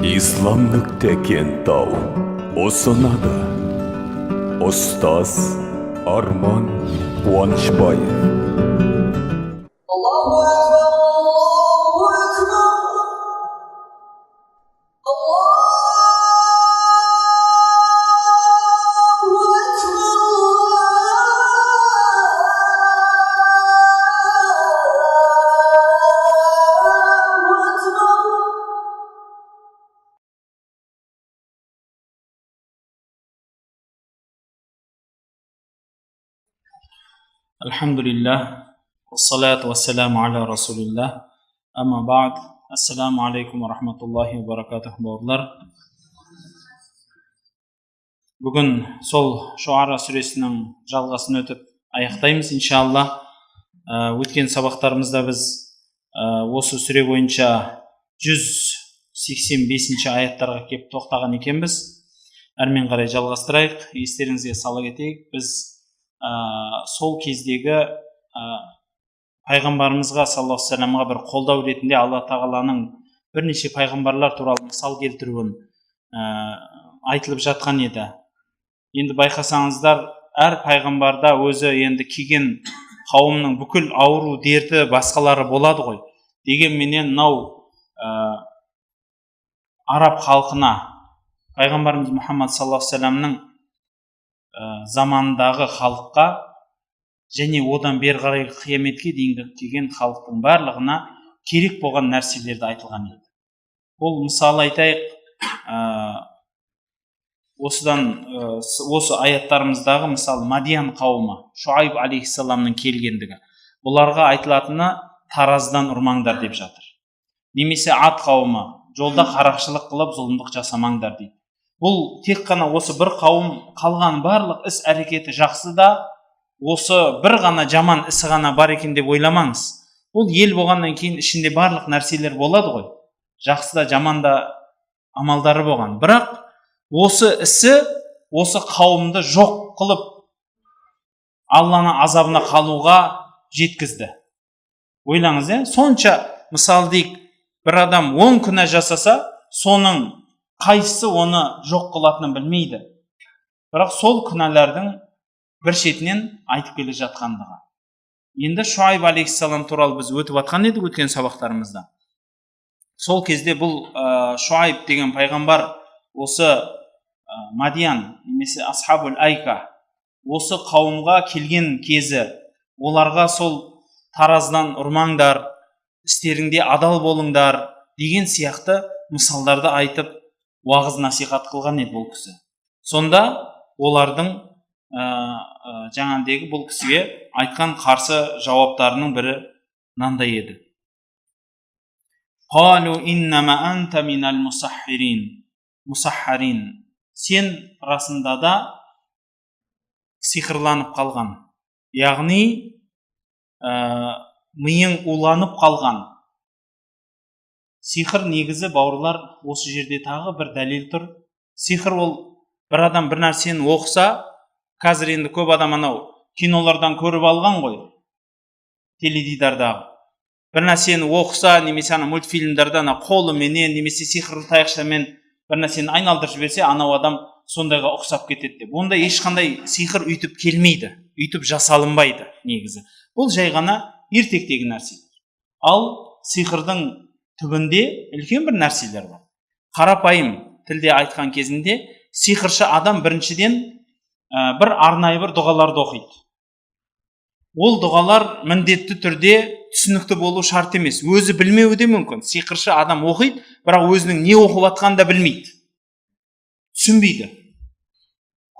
Islam.Kentau ұсынады. Ұстаз Арман Қуанышбаев. Allahu Akbar, Allahu Akbar, Allahu Akbar. Alhamdulillah, wassalatu wassalamu ala rasulillah, amma ba'd. Assalamu alaikum wa rahmatullahi wa barakatuh, бауырлар. Бүгін сол Шуара сүресінің жалғасын өтіп аяқтаймыз, иншалла. Өткен сабақтарымызда біз осы сүре бойынша 185-ші аяттарға кеп тоқтаған екенбіз. Әрмен қарай жалғастырайық. Естеріңізге сала кетейік, біз сол кездегі пайғамбарымызға саллаллаху алейхи вассаламға бір қолдау ретінде Алла тағаланың бірнеше пайғамбарлар туралы мысал келтіруін айтылып жатқан еді. Енді байқасаңыздар, әр пайғамбарда өзі енді келген қауымның бүкіл ауру дерті басқалары болады ғой. Дегенменен мынау араб халқына пайғамбарымыз Мұхаммад саллаллаху алейхи вассаламның замандағы халыққа және одан бері қарай қияметке дейінгі келген халықтың барлығына керек болған нәрселерді айтылған еді. Ол мысалы айтайық, осы аяттарымыздағы мысалы Мадиян қауымы, Шуайб алейхиссаламның келгендігі, бұларға айтылатыны тараздан ұрмаңдар деп жатыр. Немесе Ад қауымы, жолда қарақшылық қылып зұлымдық жасамаңдар дейді. Бұл тек қана осы бір қауым, қалған барлық іс әрекеті жақсы да, осы бір ғана жаман ісі ғана бар екен деп ойламаңыз. Бұл ел болғаннан кейін ішінде барлық нәрселер болады ғой. Жақсы да жаман да амалдары болған. Бірақ осы ісі осы қауымды жоқ қылып Алланың азабына қалуға жеткізді. Ойлаңыз, сонша мысал дейік, бір адам 10 күнә жасаса, соның қайсысы оны жоқ қылатынын білмейді. Бірақ сол күнәлардың бір шетінен айтып келе жатқандығы. Енді Шуайб алейхиссалам туралы біз өтіп атқан едік өткен сабақтарымызда. Сол кезде бұл Шуайб деген пайғамбар осы Мадиян немесе Асхабул Айка осы қауымға келген кезі, оларға сол тараздан ұрмаңдар, істеріңде адал болыңдар деген сияқты мысалдарды айтып уағыз насихат қылған еді бұл кісі. Сонда олардың жаңағыдегі бұл кісіге айтқан қарсы жауаптарының бірі мынандай еді. Қалу иннама анта минал мусаххарин. Сен расында да сиқырланып қалған. Яғни миың уланып қалған. Сиқыр негізі, бауырлар, осы жерде тағы бір дәлел тұр. Сиқыр ол бір адам бір нәрсені оқыса, қазір енді көп адам анау кинолардан көріп алған ғой, теледидардағы. Бір нәрсені оқыса, немесе мультфильмдардан қолыменен немесе сиқырлы таяқшамен бір нәрсені айналдырып жіберсе, анау адам сондайға ұқсап кетеді деп. Онда ешқандай сиқыр үйтіп келмейді, үйтіп жасалынбайды негізі. Бұл жай ғана ертектегі нәрселер. Ал сиқырдың түбінде үлкен бір нәрселер бар. Қарапайым тілде айтқан кезінде сиқыршы адам біріншіден бір арнайы бір дұғаларды оқиды. Ол дұғалар міндетті түрде түсінікті болу шарт емес. Өзі білмеуі де мүмкін. Сиқыршы адам оқиды, бірақ өзінің не оқып жатқанын да білмейді. Түсінбейді.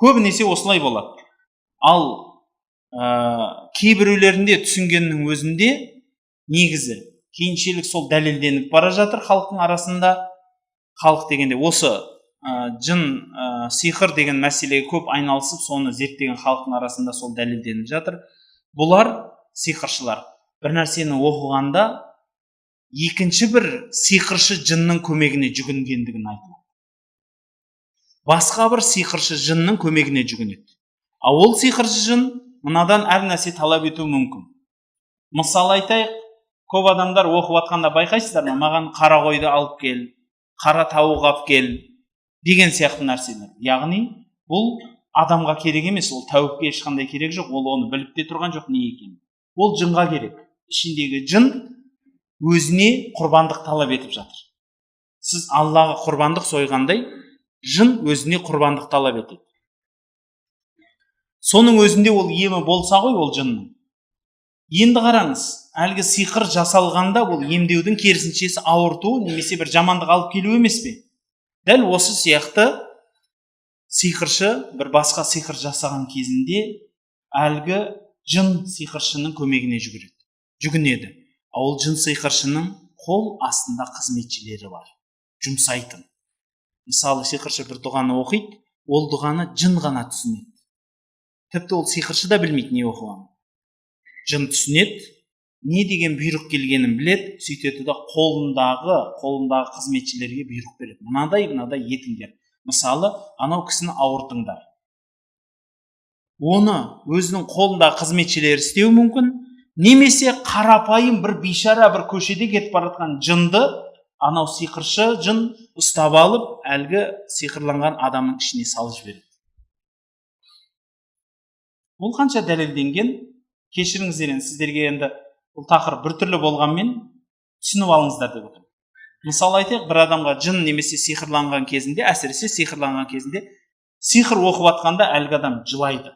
Көбінесе осылай болады. Ал кейбіреулерінде түсінгеннің өзінде негізі кейіншелік сол дәлелденіп бара жатыр халықтың арасында. Халық дегенде осы жын, сиқыр деген мәселеге көп айналысып, соны зерттеген халықтың арасында сол дәлелденіп жатыр. Бұлар сиқыршылар бір нәрсені оқығанда екінші бір сиқыршы жынның көмегіне жүгінгендігін айтады. Басқа бір сиқыршы жынның көмегіне жүгінеді. Ал ол сиқыршы жын мынадан әр нәрсе талап етуі мүмкін. Мысал айтайық, көп адамдар оқып жатқанда байқайсыздар ма, маған қара қойды алып кел, қара тауық алып кел деген сияқты нәрселер. Яғни бұл адамға керек емес, ол тәуіпке ешқандай керек жоқ, ол оны біліп те тұрған жоқ не екенін. Ол жынға керек. Ішіндегі жын өзіне құрбандық талап етіп жатыр. Сіз Аллаға құрбандық сойғандай, жын өзіне құрбандық талап етеді. Соның өзінде ол емі болса ғой, ол жынның. Енді қараңыз, әлгі сиқыр жасалғанда ол емдеудің керісіншесі ауырту немесе бір жамандық алып келу емес пе? Дәл осы сияқты сиқыршы бір басқа сиқыр жасаған кезінде әлгі жын сиқыршының көмегіне жүгінеді. Ол жын сиқыршының қол астында қызметшілері бар, жұмсайтын. Мысалы, сиқыршы бір дұғаны оқиды, ол дұғаны жын ғана түсінеді. Тіпті ол сиқыршы да білмейді не оқығанын. Жын түсінеді, не деген бұйрық келгенін біледі, сөйтеді да қолындағы қызметшілерге бұйрық береді. Мынадай етіңдер. Мысалы, анау кісіні ауыртыңдар. Оны өзінің қолындағы қызметшілері істеуі мүмкін, немесе қарапайым бір бейшара бір көшеде кетіп бара жатқан жынды анау сиқыршы жын ұстап алып, әлгі сиқырланған адамның ішіне салып жібереді. Бұл қанша дәлелденген? Кешіріңіздер, сіздерге енді бұл тақырып біртүрлі болғанмен түсініп алыңыздар деп отырмын. Мысалы айтайық, бір адамға жын немесе сиқырланған кезінде, әсіресе сиқырланған кезінде сиқыр оқып жатқанда әлгі адам жылайды.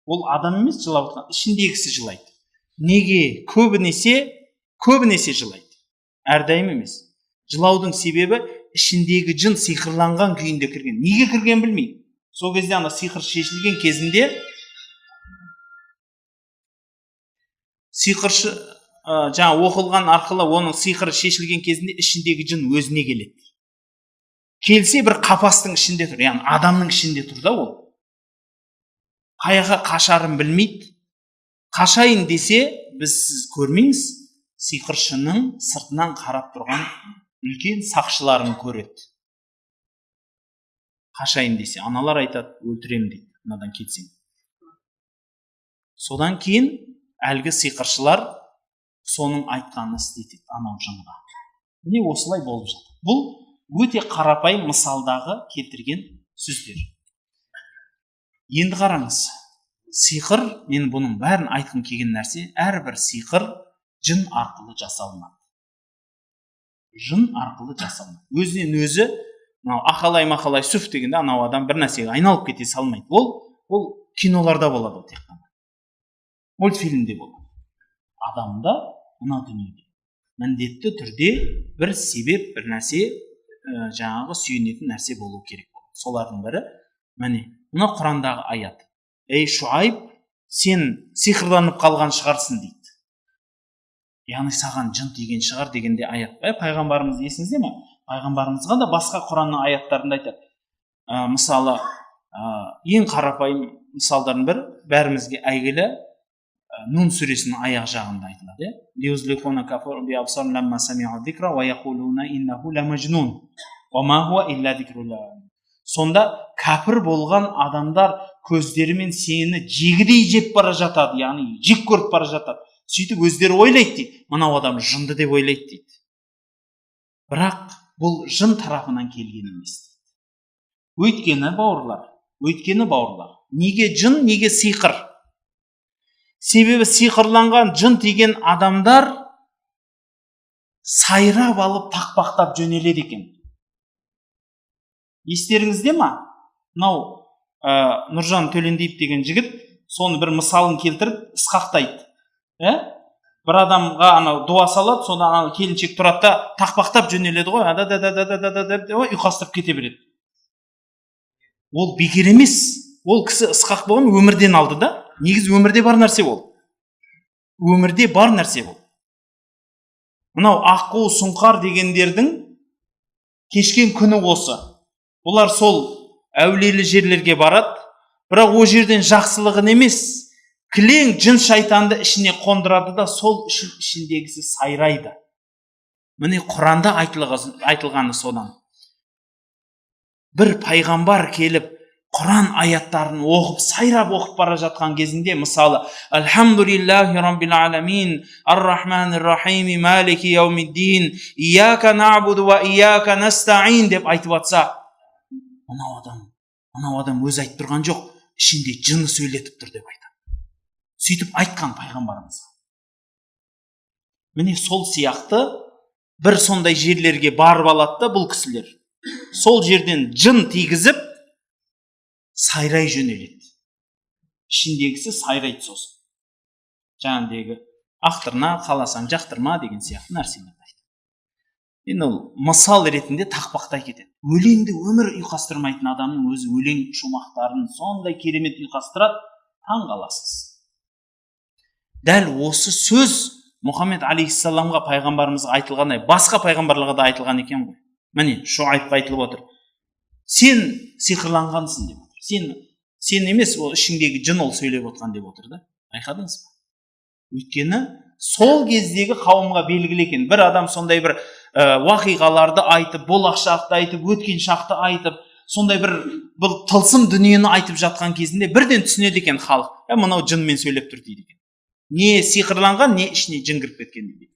Ол адам емес, жылап жатқан, ішіндегісі жылайды. Неге? Көбінесе жылайды. Әрдайым емес. Жылаудың себебі ішіндегі жын сиқырланған күйінде кірген. Неге кірген білмейді. Сол кезде ана сиқыр шешілген кезінде сиқыршы жаңа оқылған арқылы оның сиқыры шешілген кезінде ішіндегі жын өзіне келеді. Келсе бір қапастың ішінде тұр, яғни адамның ішінде тұр да ол. Қаяққа қашарын білмейді. Қашайын десе, сіз көрмейміз, сиқыршының сыртынан қарап тұрған үлкен сақшыларын көреді. Қашайын десе, аналар айтады, өлтірем дейді, мынадан кетсең. Содан кейін әлгі сиқыршылар соның айтқанын істетеді анау жынға. Міне осылай болып жатыр. Бұл өте қарапайым мысалдағы келтірген сөздер. Енді қараңыз, сиқыр, мен бұның бәрін айтқым келген нәрсе, әрбір сиқыр жын арқылы жасалынады. Жын арқылы жасалынады. Өзінен өзі, ақалай сүф дегенде анау адам бір нәрсеге айналып кете салмайды. Ол киноларда болады тек қана. Мультфильмде болады. Адамда мына дүниеде міндетті түрде бір себеп, бір нәрсе, жаңағы сүйенетін нәрсе болу керек болады. Солардың бірі, мына Құрандағы аят. Ей Шуайб, сен сиқырланып қалған шығарсың дейді. Яғни саған жын тиген шығар дегенде аят. Пайғамбарымыз есіңізде ме? Пайғамбарымызға да басқа Құранның аяттарында айтады. Мысалы, ең қарапайым мысалдардың бір, бәрімізге әйгілі Нун сүресінің аяқ жағында айтылады. Лиузликуна кафару би абсарин ламма сами'у зикра ва яқулуна иннаху ламажнун ва ма хуа илля зикрул лилаламин. Сонда кәпір болған адамдар көздерімен сені жегідей жеп бара жатады, яғни жек көріп бара жатады. Сөйтіп өздері ойлайды дейді, мынау адам жынды деп ойлайды дейді. Бірақ бұл жын тарапынан келген емес дейді. Өйткені бауырлар, неге жын, неге сиқыр? Себебі сиқырланған жын тиген адамдар сайрап алып тақпақтап жөнеледі екен. Естеріңізде ма? Мынау Нұржан Төлендиев деген жігіт соны бір мысалын келтіріп ысқақтайды. Бір адамға анау дуа салады, сонда анау келіншек тұрады да тақпақтап жөнеледі ғой, ұйқастырып кете береді. Ол бекер емес. Ол кісі ысқақ болған өмірден алды да. Негіз өмірде бар нәрсе ол. Өмірде бар нәрсе ол. Мынау аққу, сұңқар дегендердің кешкен күні осы. Олар сол әулиелі жерлерге барады, бірақ о жерден жақсылығын емес, кілең жын шайтанды ішіне қондырады да сол ішіндегісі сайрайды. Міне Құранда айтылғаны содан. Бір пайғамбар келіп Құран аяттарын оқып, сайрап оқып бара жатқан кезінде, мысалы, Алхамдулиллахи Раббил Аламин, Ар-Рахманир Рахими, Малики Яумиддин, Ияка набуду ва Ияка настаин деп айтып атса, анау адам өзі айтып тұрған жоқ, ішінде жыны сөйлетіп тұр деп айтады. Сөйтіп айтқан пайғамбарымыз. Міне сол сияқты бір сондай жерлерге барып алады да бұл кісілер. Сол жерден жын тигізіп, сайрай жөнеледі. Ішіндегісі сайрайды сосын. Жаңағыдегі ақтырма, қаласаң жақтырма деген сияқты нәрселерді айтады. Енді ол мысал ретінде тақпақтай кетеді. Өлеңді өмір ұйқастырмайтын адамның өзі өлең шумақтарын сондай керемет ұйқастырады, таң қаласыз. Дәл осы сөз Мұхаммед алейхиссаламға пайғамбарымызға айтылғандай, басқа пайғамбарларға да айтылған екен ғой. Міне, Шуайбқа айтылып отыр. Сен сиқырланғансың деп отыр. Сен емес, ол ішіңдегі жын ол сөйлеп отқан деп отыр да. Байқадыңыз ба? Өйткені сол кездегі қауымға белгілі екен. Бір адам сондай бір уақиғаларды айтып, болақ шақты айтып, өткен шақты айтып, сондай бір тылсым дүниені айтып жатқан кезінде бірден түсінеді екен халық. Мынау жынмен сөйлеп тұр дейді екен. Не сиқырланған, не ішіне жын кіріп кеткен дейді.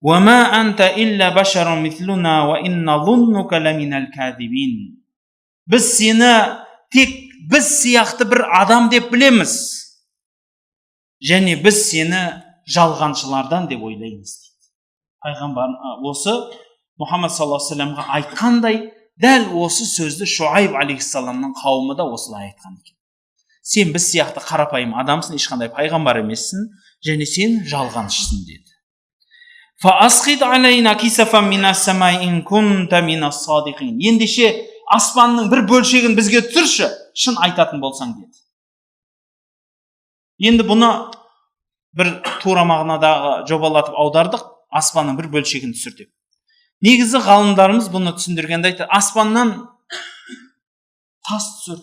وَمَا أَنْتَ إِلَّا بَشَرٌ مِثْلُنَا وَإِنَّ ظُنُّكَ لَمِنَ الْكَاذِبِينَ. Біз сені тек біз сияқты бір адам деп білеміз. Және біз сені жалғаншылардан деп ойлаймыз дейді. Пайғамбар осы Мұхаммад саллаллаху алейхи вассаламға айтқандай, дәл осы сөзді Шуайб алейхиссаламның қауымы да осылай айтқан екен. Сен біз сияқты қарапайым адамсың, ешқандай пайғамбар емессің, және сен жалғаншысың деді. فَأَسْقِطْ عَلَيْنَا كِسَفًا مِنَ السَّمَاءِ إِن كُنْتَ مِنَ الصَّادِقِينَ. Ендеше аспанның бір бөлшегін бізге түсірші, шын айтатын болсаң деді. Енді бұны бір тура мағынадағы жобалатып аудардық, аспанның бір бөлшегін түсір деп. Негізі ғалымдарымыз бұны түсіндіргенде айтады, аспаннан тас түсір,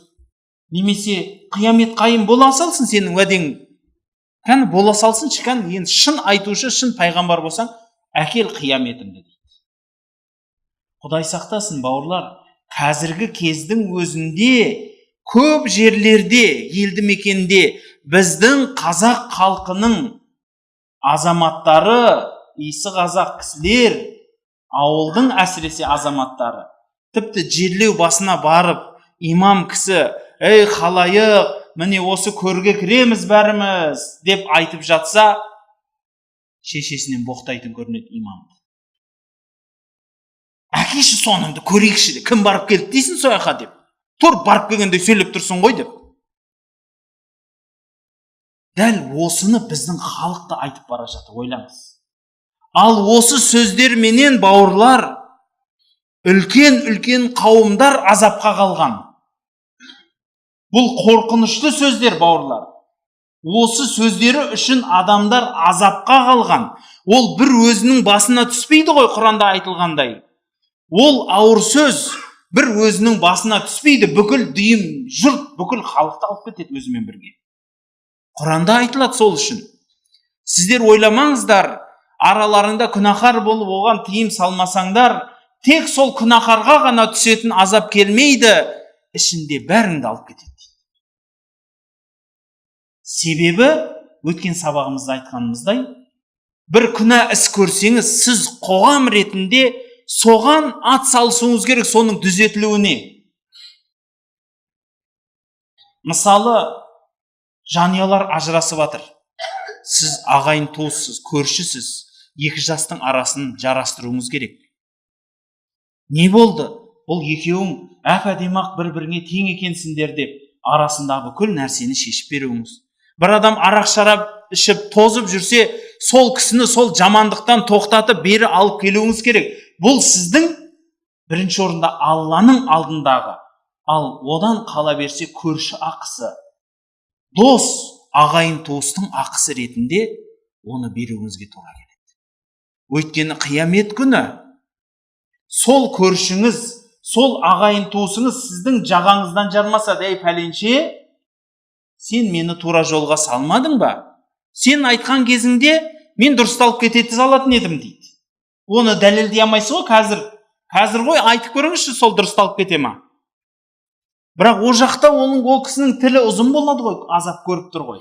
немесе қиямет қайым бола салсын сенің уәдең. Кәні бола салсын шыққан, енді шын айтушы, шын пайғамбар болсаң, әкел қияметімді дейді. Құдай сақтасын, бауырлар, қазіргі кездің өзінде көп жерлерде, елді мекенде біздің қазақ халқының азаматтары, исі қазақ кісілер, ауылдың әсіресе азаматтары, тіпті жерлеу басына барып, имам кісі, ей халайық, міне осы көрге кіреміз бәріміз деп айтып жатса, шешесінен боқтайтын көрінеді имамды. Әкеші соныңды көрейікші де, кім барып келді дейсің сояқа деп. Тұр барып келгенде сөйлеп тұрсың ғой деп. Дәл осыны біздің халықта айтып бара жатыр, ойлаңыз. Ал осы сөздер менен бауырлар, үлкен қауымдар азапқа қалған. Бұл қорқынышты сөздер, бауырлар. Осы сөздері үшін адамдар азапқа қалған. Ол бір өзінің басына түспейді ғой, Құранда айтылғандай. Ол ауыр сөз бір өзінің басына түспейді, бүкіл дүйім жұрт, бүкіл халықты алып кетеді өзімен бірге. Құранда айтылады сол үшін. Сіздер ойламаңыздар, араларында күнәһар болып оған тыйым салмасаңдар, тек сол күнәһарға ғана түсетін азап келмейді, ішінде бәріңді алып кетеді. Себебі, өткен сабағымызда айтқанымыздай, бір күнә іс көрсеңіз, сіз қоғам ретінде соған ат салысуыңыз керек, соның дүзетілуіне. Мысалы, жанұялар ажырасып жатыр. Сіз ағайын туыссыз, көршісіз, екі жастың арасын жарастыруыңыз керек. Не болды? Бұл екеуің әп-әдемі бір-біріңе тең екенсіңдер деп, арасындағы бүкіл нәрсені шешіп беруіңіз. Бір адам арақ шарап ішіп тозып жүрсе, сол кісіні сол жамандықтан тоқтатып бері алып келуіңіз керек. Бұл сіздің бірінші орында Алланың алдындағы, ал одан қала берсе көрші ақысы, дос, ағайын туыстың ақысы ретінде оны беруіңізге тура келеді. Өйткені қиямет күні сол көршіңіз, сол ағайын туысыңыз сіздің жағаңыздан жармаса, дәй пәленше, сен мені тура жолға салмадың ба? Сен айтқан кезіңде мен дұрысталып кететін салатын едім дейді. Оны дәлелдей алмайсың ғой қазір. Қазір ғой айтып көріңізші, сол дұрысталып кете ма? Бірақ ол жақта ол кісінің тілі ұзын болады ғой, азап көріп тұр ғой.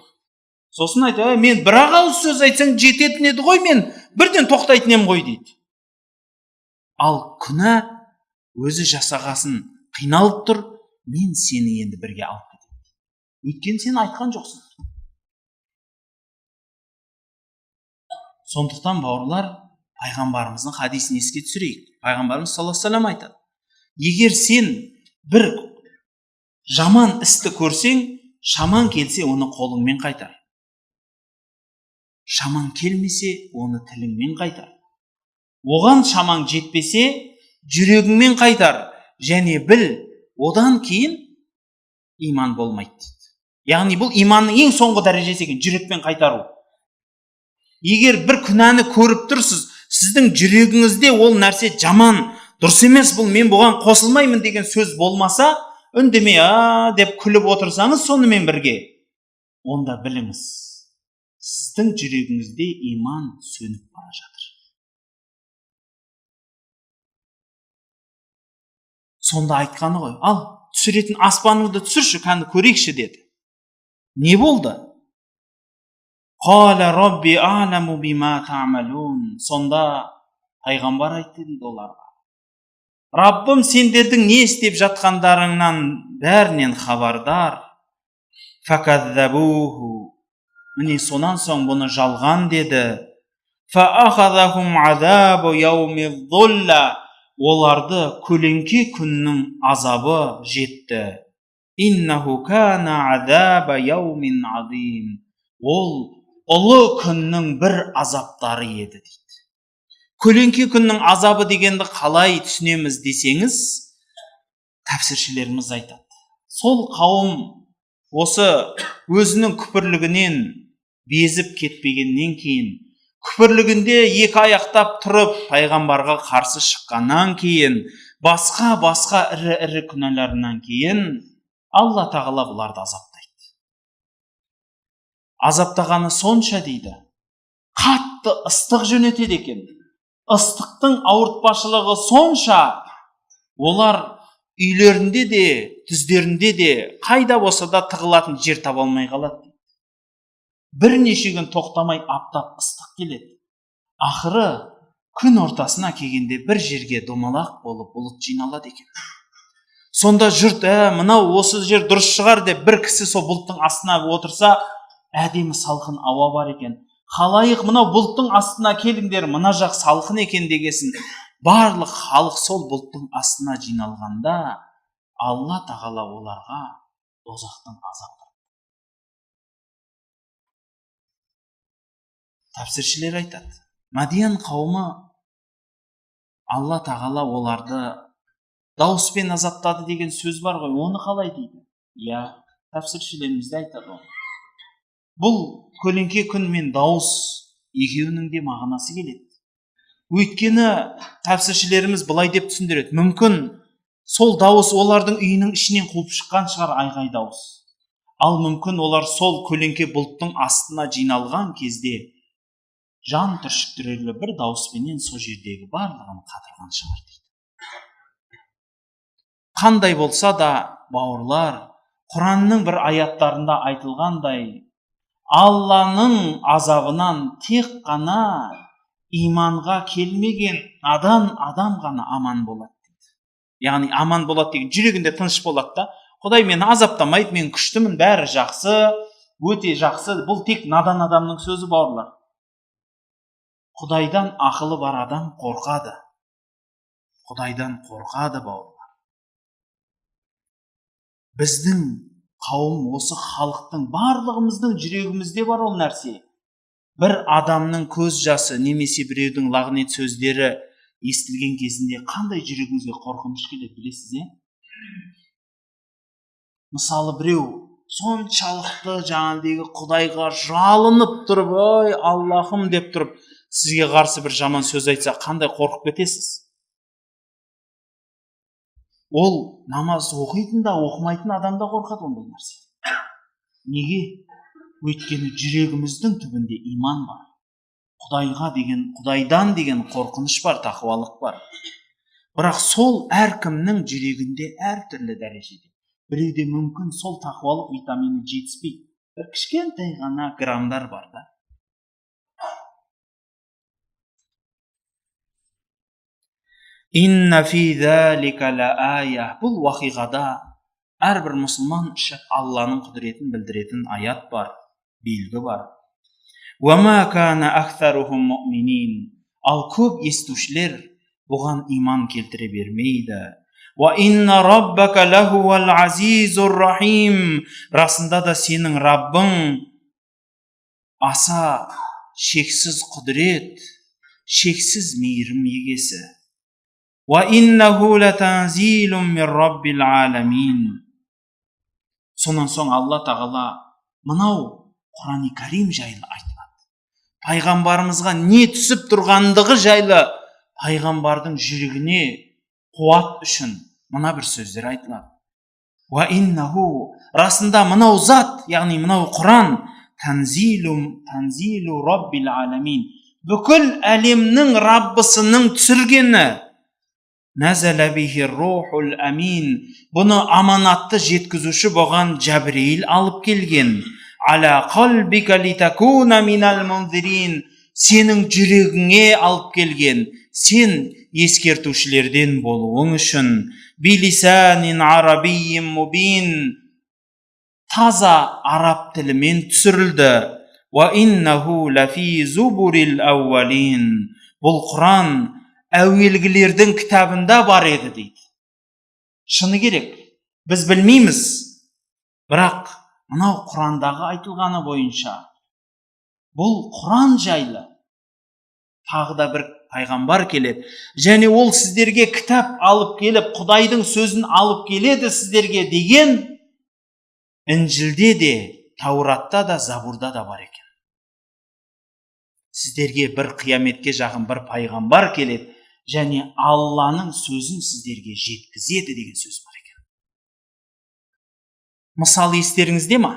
Сосын айтады, мен бір-ақ ауыз сөз айтсаң жететін еді ғой, мен бірден тоқтайтын ем ғой дейді. Ал күнә өзі жасағасын қиналып тұр, мен сені енді бірге алып кетемін. Өйткені сен айтқан жоқсың. Сондықтан бауырлар, пайғамбарымыздың хадисін еске түсірейік. Пайғамбарымыз саллаллаху алейхи ва саллям айтады, егер сен бір жаман істі көрсең, шаман келсе, оны қолыңмен қайтар. Шаман келмесе, оны тіліңмен қайтар. Оған шаман жетпесе, жүрегіңмен қайтар. Және біл, одан кейін иман болмайды дейді. Яғни бұл иманның ең соңғы дәрежесі екен, жүрекпен қайтару. Егер бір күнәні көріп тұрсыз, сіздің жүрегіңізде ол нәрсе жаман, дұрыс емес, бұл мен бұған қосылмаймын деген сөз болмаса, үндемей деп күліп отырсаңыз сонымен бірге, онда біліңіз, сіздің жүрегіңізде иман сөніп бара жатыр. Сонда айтқаны ғой, ал түсіретін аспаныңды түсірші, кәні көрейікші деді. Не болды? Қала Робби а'ламу бима та'малун. Сонда пайғамбар айтты дейді оларға. Раббым сендердің не істеп жатқандарыңнан бәрінен хабардар. Факадзабуху. Міне сонан соң бұны жалған деді. Фаахазахум азабу яумиз-зулла. Оларды көлеңке күннің азабы жетті. Иннаху кана азаба яумин азим. Ол ұлы күннің бір азаптары еді дейді. Көлеңке күннің азабы дегенді қалай түсінеміз десеңіз, тәпсіршілеріміз айтады. Сол қауым осы өзінің күпірлігінен безіп кетпегеннен кейін, күпірлігінде екі аяқтап тұрып, пайғамбарға қарсы шыққаннан кейін, басқа ірі күнәларынан кейін, Алла тағала бұларды азаптайды. Азаптағаны сонша дейді, қатты ыстық жөнетеді екен. Ыстықтың ауыртпашылығы сонша, олар үйлерінде де, түздерінде де, қайда болса да тығылатын жер таба алмай қалады. Бірнеше күн тоқтамай аптап ыстық келеді. Ақыры күн ортасына келгенде бір жерге домалақ болып бұлт жиналады екен. Сонда жұрт, мынау осы жер дұрыс шығар деп бір кісі сол бұлттың астына отырса, әдемі салқын ауа бар екен. Халайық мынау бұлттың астына келіңдер, мына жақ салқын екен дегесін. Барлық халық сол бұлттың астына жиналғанда, Алла тағала оларға дозақтың азабын. Тәпсіршілер айтады, Мадиян қауымы Алла тағала оларды дауыспен азаптады деген сөз бар ғой, оны қалай дейді? Тәпсіршілеріміз де айтады оны. Бұл көлеңке күн мен дауыс екеуінің де мағынасы келеді. Өйткені тәпсіршілеріміз былай деп түсіндіреді. Мүмкін сол дауыс олардың үйінің ішінен қуып шыққан шығар, айғай дауыс. Ал мүмкін олар сол көлеңке бұлттың астына жиналған кезде жан түршіктірерлі бір дауыспенен сол жердегі барлығын қатырған шығар дейді. Қандай болса да, бауырлар, Құранның бір аяттарында айтылғандай, Алланың азабынан тек қана иманға келмеген адам ғана аман болады дейді. Яғни аман болады деген, жүрегінде тыныш болады да. Құдай мені азаптамайды, мен күштімін, бәрі жақсы, өте жақсы. Бұл тек надан адамның сөзі, бауырлар. Құдайдан ақылы бар адам қорқады. Құдайдан қорқады, бауырлар. Біздің қауым, осы халықтың барлығымыздың жүрегімізде бар ол нәрсе. Бір адамның көз жасы немесе біреудің лағнет сөздері естілген кезінде қандай жүрегімізге қорқыныш келеді, білесіз, Мысалы, біреу соншалықты жаңағыдегі Құдайға жалынып тұрып, ой, Аллахым деп тұрып, сізге қарсы бір жаман сөз айтса, қандай қорқып кетесіз? Ол намаз оқитын да, оқымайтын адам да қорқады ондай нәрсе. Неге? Өйткені жүрегіміздің түбінде иман бар. Құдайдан деген қорқыныш бар, тақуалық бар. Бірақ сол әркімнің жүрегінде әртүрлі дәрежеде. біреуде мүмкін сол тақуалық витамині жетіспейді. Бір кішкентай ғана граммдар бар да. Инна фи залика ла ая. Бұл уақиғада әрбір мұсылман үшін Алланың құдіретін білдіретін аят бар, белгі бар. Уама кана ахтарухум муъминин. Ал көп естушілер бұған иман келтіре бермейді. Ва инна раббака лахуал азизур рахим. Расында да сенің Раббың аса шексіз құдірет, шексіз мейірім егесі. Ва иннаху латанзилум мир раббил аламин. Сонан соң Алла тағала мынау Құран-ы Карим жайлы айтылады. Пайғамбарымызға не түсіп тұрғандығы жайлы пайғамбардың жүрегіне қуат үшін мына бір сөздер айтылады. Ва иннаху, расында мынау зат, яғни мынау Құран, танзилу раббил аламин, бүкіл әлемнің Раббысының түсіргені. Назала бихи рухул амин, бұны аманатты жеткізуші болған Жабрейіл алып келген. Ала қалбика литакуна минал мунзирин, сенің жүрегіңе алып келген, сен ескертушілерден болуың үшін. Билисанин арабийин мубин, таза араб тілімен түсірілді. Ва иннаху лафи зубурил аувалин, бұл Құран әуелгілердің кітабында бар еді дейді. Шыны керек, біз білмейміз, бірақ мынау Құрандағы айтылғаны бойынша бұл Құран жайлы тағы да бір пайғамбар келеді, және ол сіздерге кітап алып келіп, Құдайдың сөзін алып келеді сіздерге деген Інжілде де, Тауратта да, Забурда да бар екен. Сіздерге бір қияметке жақын бір пайғамбар келеді, және Алланың сөзін сіздерге жеткізеді деген сөз бар екен. Мысалы естеріңізде ма?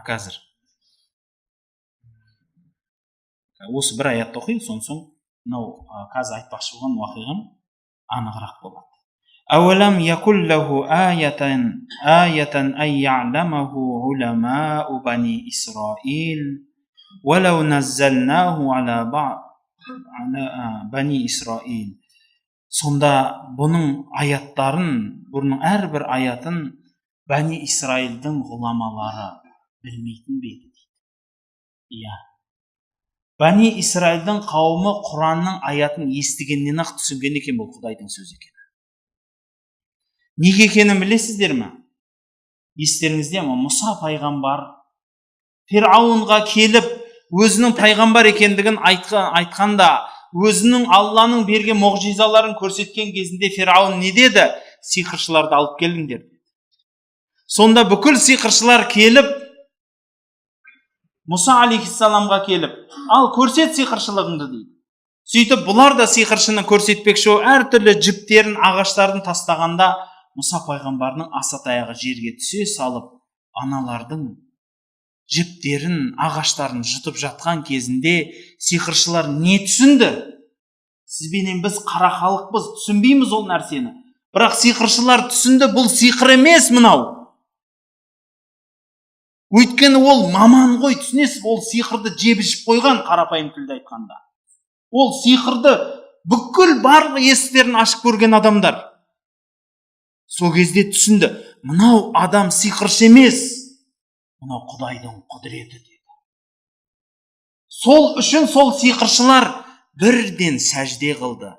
Қазір. Осы бір аятты оқиын, соң мынау қазір айтпақшы болған уақиғам анығырақ болады. Әуәләм якуллаху аятан ай я'ламаху уламау бани Исраил, валау наззалнаху ала бани Исраил. Сонда бұның аяттарын, бұның әрбір аятын Бани Исраилдің ғұламалары білмейтін бе еді дейді. Иә. Бани Исраилдің қауымы Құранның аятын естігеннен ақ түсінген екен, бұл Құдайдың сөзі екен. Неге екенін білесіздер ме? Естеріңізде ме? Мұса пайғамбар Фирауынға келіп, өзінің пайғамбар екендігін айтқанда, өзінің Алланың берген мұғжизаларын көрсеткен кезінде Фирауын не деді? Сиқыршыларды алып келдіңдер. Сонда бүкіл сиқыршылар келіп, Мұса алейхиссаламға келіп, ал көрсет сиқыршылығыңды дейді. Сөйтіп, бұлар да сиқыршыны көрсетпекші, әртүрлі жіптерін, ағаштарын тастағанда, Мұса пайғамбарының асатаяғы жерге түсе салып, аналардың жіптерін, ағаштарын жұтып жатқан кезінде сиқыршылар не түсінді? Сізбенен біз қара халықпыз, түсінбейміз ол нәрсені. Бірақ сиқыршылар түсінді, бұл сиқыр емес мынау. Өйткені ол маман ғой, түсінесіз, ол сиқырды жебішіп қойған, қарапайым тілде айтқанда. Ол сиқырды бүкіл барлық есіктерін ашып көрген адамдар. Сол кезде түсінді, мынау адам сиқыршы емес, мынау Құдайдың құдіреті деді. Сол үшін сол сиқыршылар бірден сәжде қылды.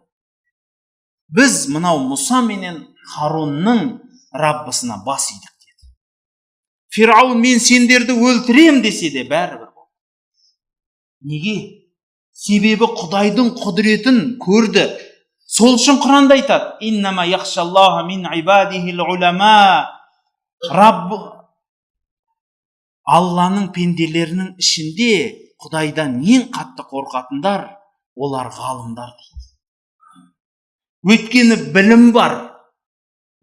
Біз мынау Мұса менен Харунның Раббысына бас идік деді. Фирауын мен сендерді өлтірем десе де бәрібір болды. Неге? Себебі Құдайдың құдіретін көрді. Сол үшін Құранда айтады: «Иннама яхшаллаха мин ибадихил улама». Алланың пенделерінің ішінде Құдайдан ең қатты қорқатындар олар ғалымдар дейді. Өйткені білім бар.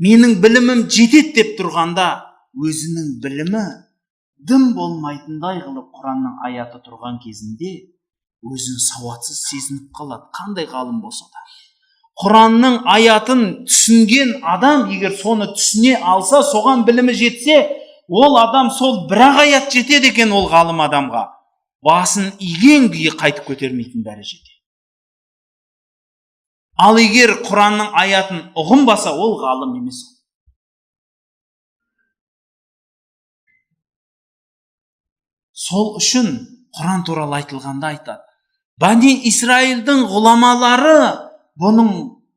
Менің білімім жетет деп тұрғанда, өзінің білімі дым болмайтындай қылып Құранның аяты тұрған кезінде өзін сауатсыз сезініп қалады, қандай ғалым болса да. Құранның аятын түсінген адам, егер соны түсіне алса, соған білімі жетсе, ол адам сол бір-ақ аят жетеді екен ол ғалым адамға. Басын иген күйі қайтып көтермейтін дәрежеде. Ал егер Құранның аятын ұғынбаса, ол ғалым емес. Сол үшін Құран туралы айтылғанда айтады: Бани Исраилдің ғұламалары бұның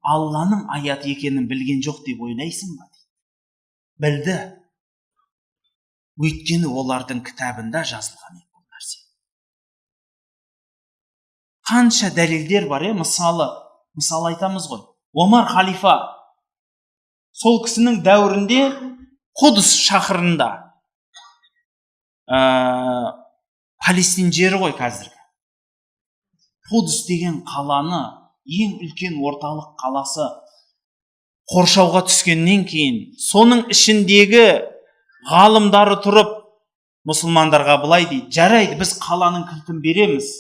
Алланың аяты екенін білген жоқ деп ойлайсың ба? Білді. Өйткені олардың кітабында жазылған еді бұл нәрсе. Қанша дәлелдер бар, мысалы айтамыз ғой. Омар халифа, сол кісінің дәуірінде Құдыс шаһарында, Палестин жері ғой қазіргі. Құдыс деген қаланы, ең үлкен орталық қаласы, қоршауға түскеннен кейін, соның ішіндегі ғалымдары тұрып, мұсылмандарға былай дейді: жарайды, біз қаланың кілтін береміз,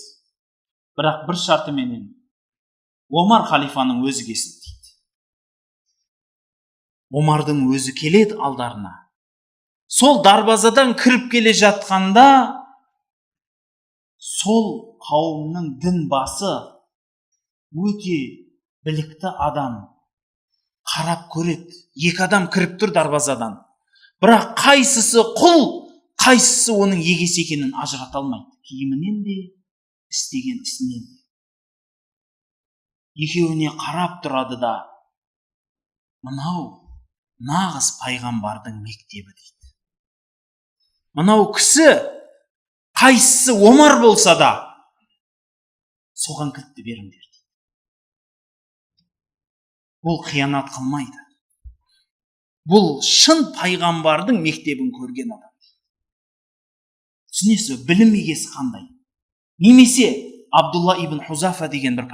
бірақ бір шартыменен Омар халифаның өзі келсін дейді. Омардың өзі келеді алдарына. Сол дарбазадан кіріп келе жатқанда, сол қауымның дін басы, өте білікті адам, қарап көреді. Екі адам кіріп тұр дарбазадан. Бірақ қайсысы құл, қайсысы оның егесі екенін ажырата алмайды. Киімінен де, істеген ісінен де. Екеуіне қарап тұрады да, мынау нағыз пайғамбардың мектебі дейді. Мынау кісі, қайсысы Омар болса да, соған кілтті беріңдер дейді. Бұл қиянат қылмайды. Бұл шын пайғамбардың мектебін көрген адам. Түсінесіз, білім егесі қандай? Немесе Абдулла ибн Хузафа деген бір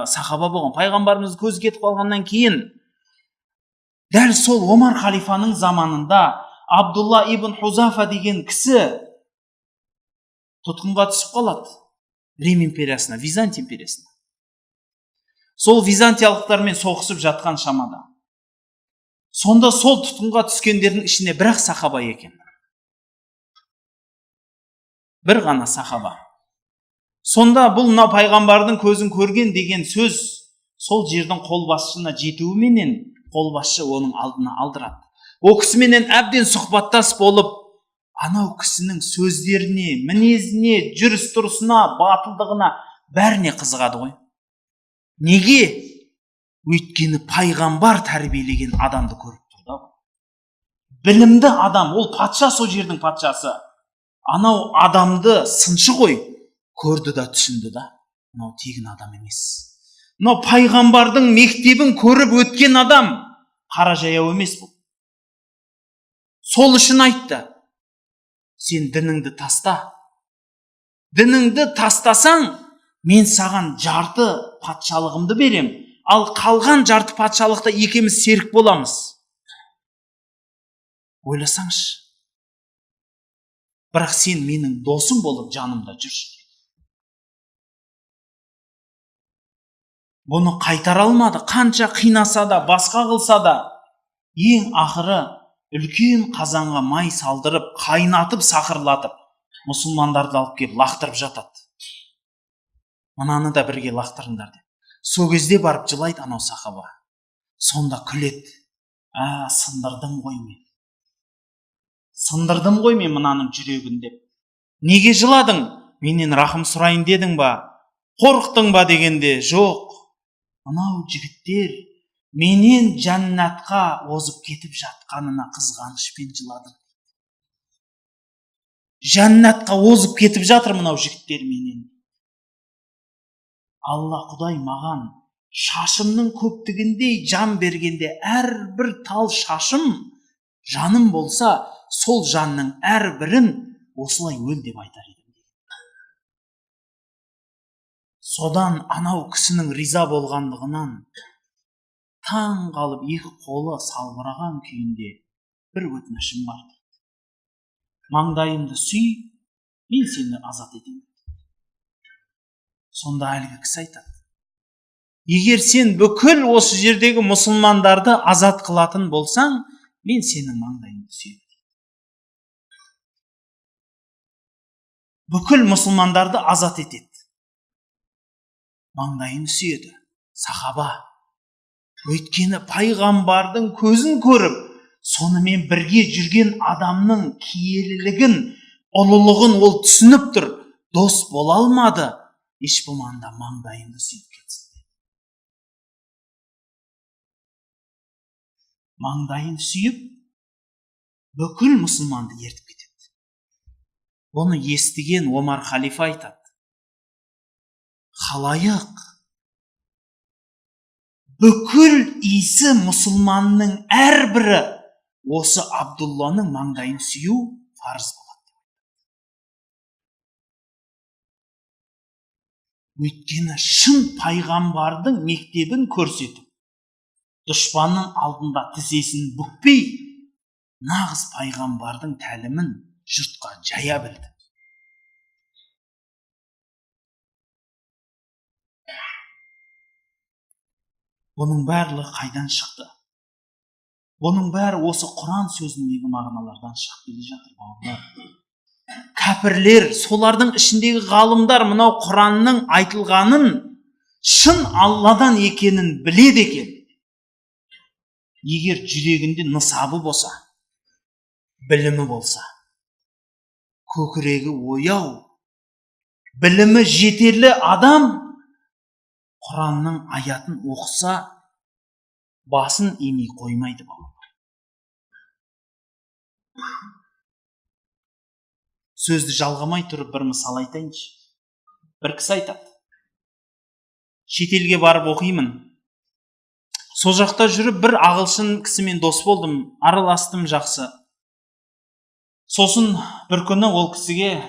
сахаба болған. Пайғамбарымыз көзі кетіп қалғаннан кейін, дәл сол Омар халифаның заманында Абдулла ибн Хузафа деген кісі тұтқынға түсіп қалады. Рим империясына, Визант империясына. Сол византиялықтармен соғысып жатқан шамада. Сонда сол тұтқынға түскендердің ішіне бір-ақ сахаба екен. Бір ғана сахаба. Сонда бұл мына пайғамбардың көзін көрген деген сөз сол жердің қолбасшысына жетуіменен қолбасшы оның алдына алдырады. О кісіменен әбден сұхбаттас болып, анау кісінің сөздеріне, мінезіне, жүріс-тұрысына, батылдығына бәріне қызығады ғой. Неге? Өйткені пайғамбар тәрбиелеген адамды көріп тұрды. Білімді адам, ол патша, сол жердің патшасы. Анау адамды сыншы ғой, көрді да түсінді да, мынау тегін адам емес. Мынау пайғамбардың мектебін көріп өткен адам, қара жаяу емес бұл. Сол үшін айтты: сен дініңді таста. Дініңді тастасаң, мен саған жарты патшалығымды берем, ал қалған жарты патшалықта екеуміз серік боламыз. Ойласаңшы. Бірақ сен менің досым болып жанымда жүрші. Бұны қайтара алмады. Қанша қинаса да, басқа қылса да, ең ақыры үлкен қазанға май салдырып, қайнатып, сақырлатып, мұсылмандарды алып келіп лақтырып жатады. Мынаны да бірге лақтырыңдар деп. Сол кезде барып жылайды анау сахаба. Сонда күледі: сындырдым ғой мен. Сындырдым ғой мен мынаның жүрегін деп. Неге жыладың? Менен рахым сұрайын дедің ба? Қорықтың ба дегенде, жоқ. Мынау жігіттер менен жәннатқа озып кетіп жатқанына қызғанышпен жыладым. Жәннатқа озып кетіп жатыр мынау жігіттер менен. Алла Құдай маған шашымның көптігіндей жан бергенде, әрбір тал шашым жаным болса, сол жанның әрбірін осылай өл деп айтар едім. Содан анау кісінің риза болғандығынан таң қалып, екі қолы салбыраған күйінде бір өтінішім бар. Маңдайымды сүй, мен сені азат етемін. Сонда әлгі кісі айтады: егер сен бүкіл осы жердегі мұсылмандарды азат қылатын болсаң, мен сенің маңдайыңды сүйемін. Бүкіл мұсылмандарды азат етеді. Маңдайын сүйеді. Сахаба. Өйткені пайғамбардың көзін көріп, сонымен бірге жүрген адамның киелілігін, ұлылығын ол түсініп тұр. Дос бола алмады. Еш болмағанда маңдайыңды сүйіп кетсін. Маңдайын сүйіп, бүкіл мұсылманды ертіп кетеді. Оны естіген Омар халифа айтады. Халайық, бүкіл исі мұсылманның әрбірі осы Абдулланың маңдайын сүю парыз болады. Өйткені шын пайғамбардың мектебін көрсетіп, дұшпанның алдында тізесін бүкпей, нағыз пайғамбардың тәлімін жұртқа жая білді. Бұның барлығы қайдан шықты? Бұның бәрі осы Құран сөзіндегі мағыналардан шығып келе жатыр, бауырлар. Кәпірлер, солардың ішіндегі ғалымдар мынау Құранның айтылғанын шын Алладан екенін біледі екен. Егер жүрегінде нысабы болса, білімі болса, көкірегі ояу, білімі жетерлі адам Құранның аятын оқыса, басын емей қоймайды бауырлар. Сөзді жалғамай тұрып бір мысал айтайыншы. Бір кісі айтады. Шетелге барып оқимын. Сол жақта жүріп бір ағылшын кісімен дос болдым, араластым жақсы. Сосын бір күні ол кісіге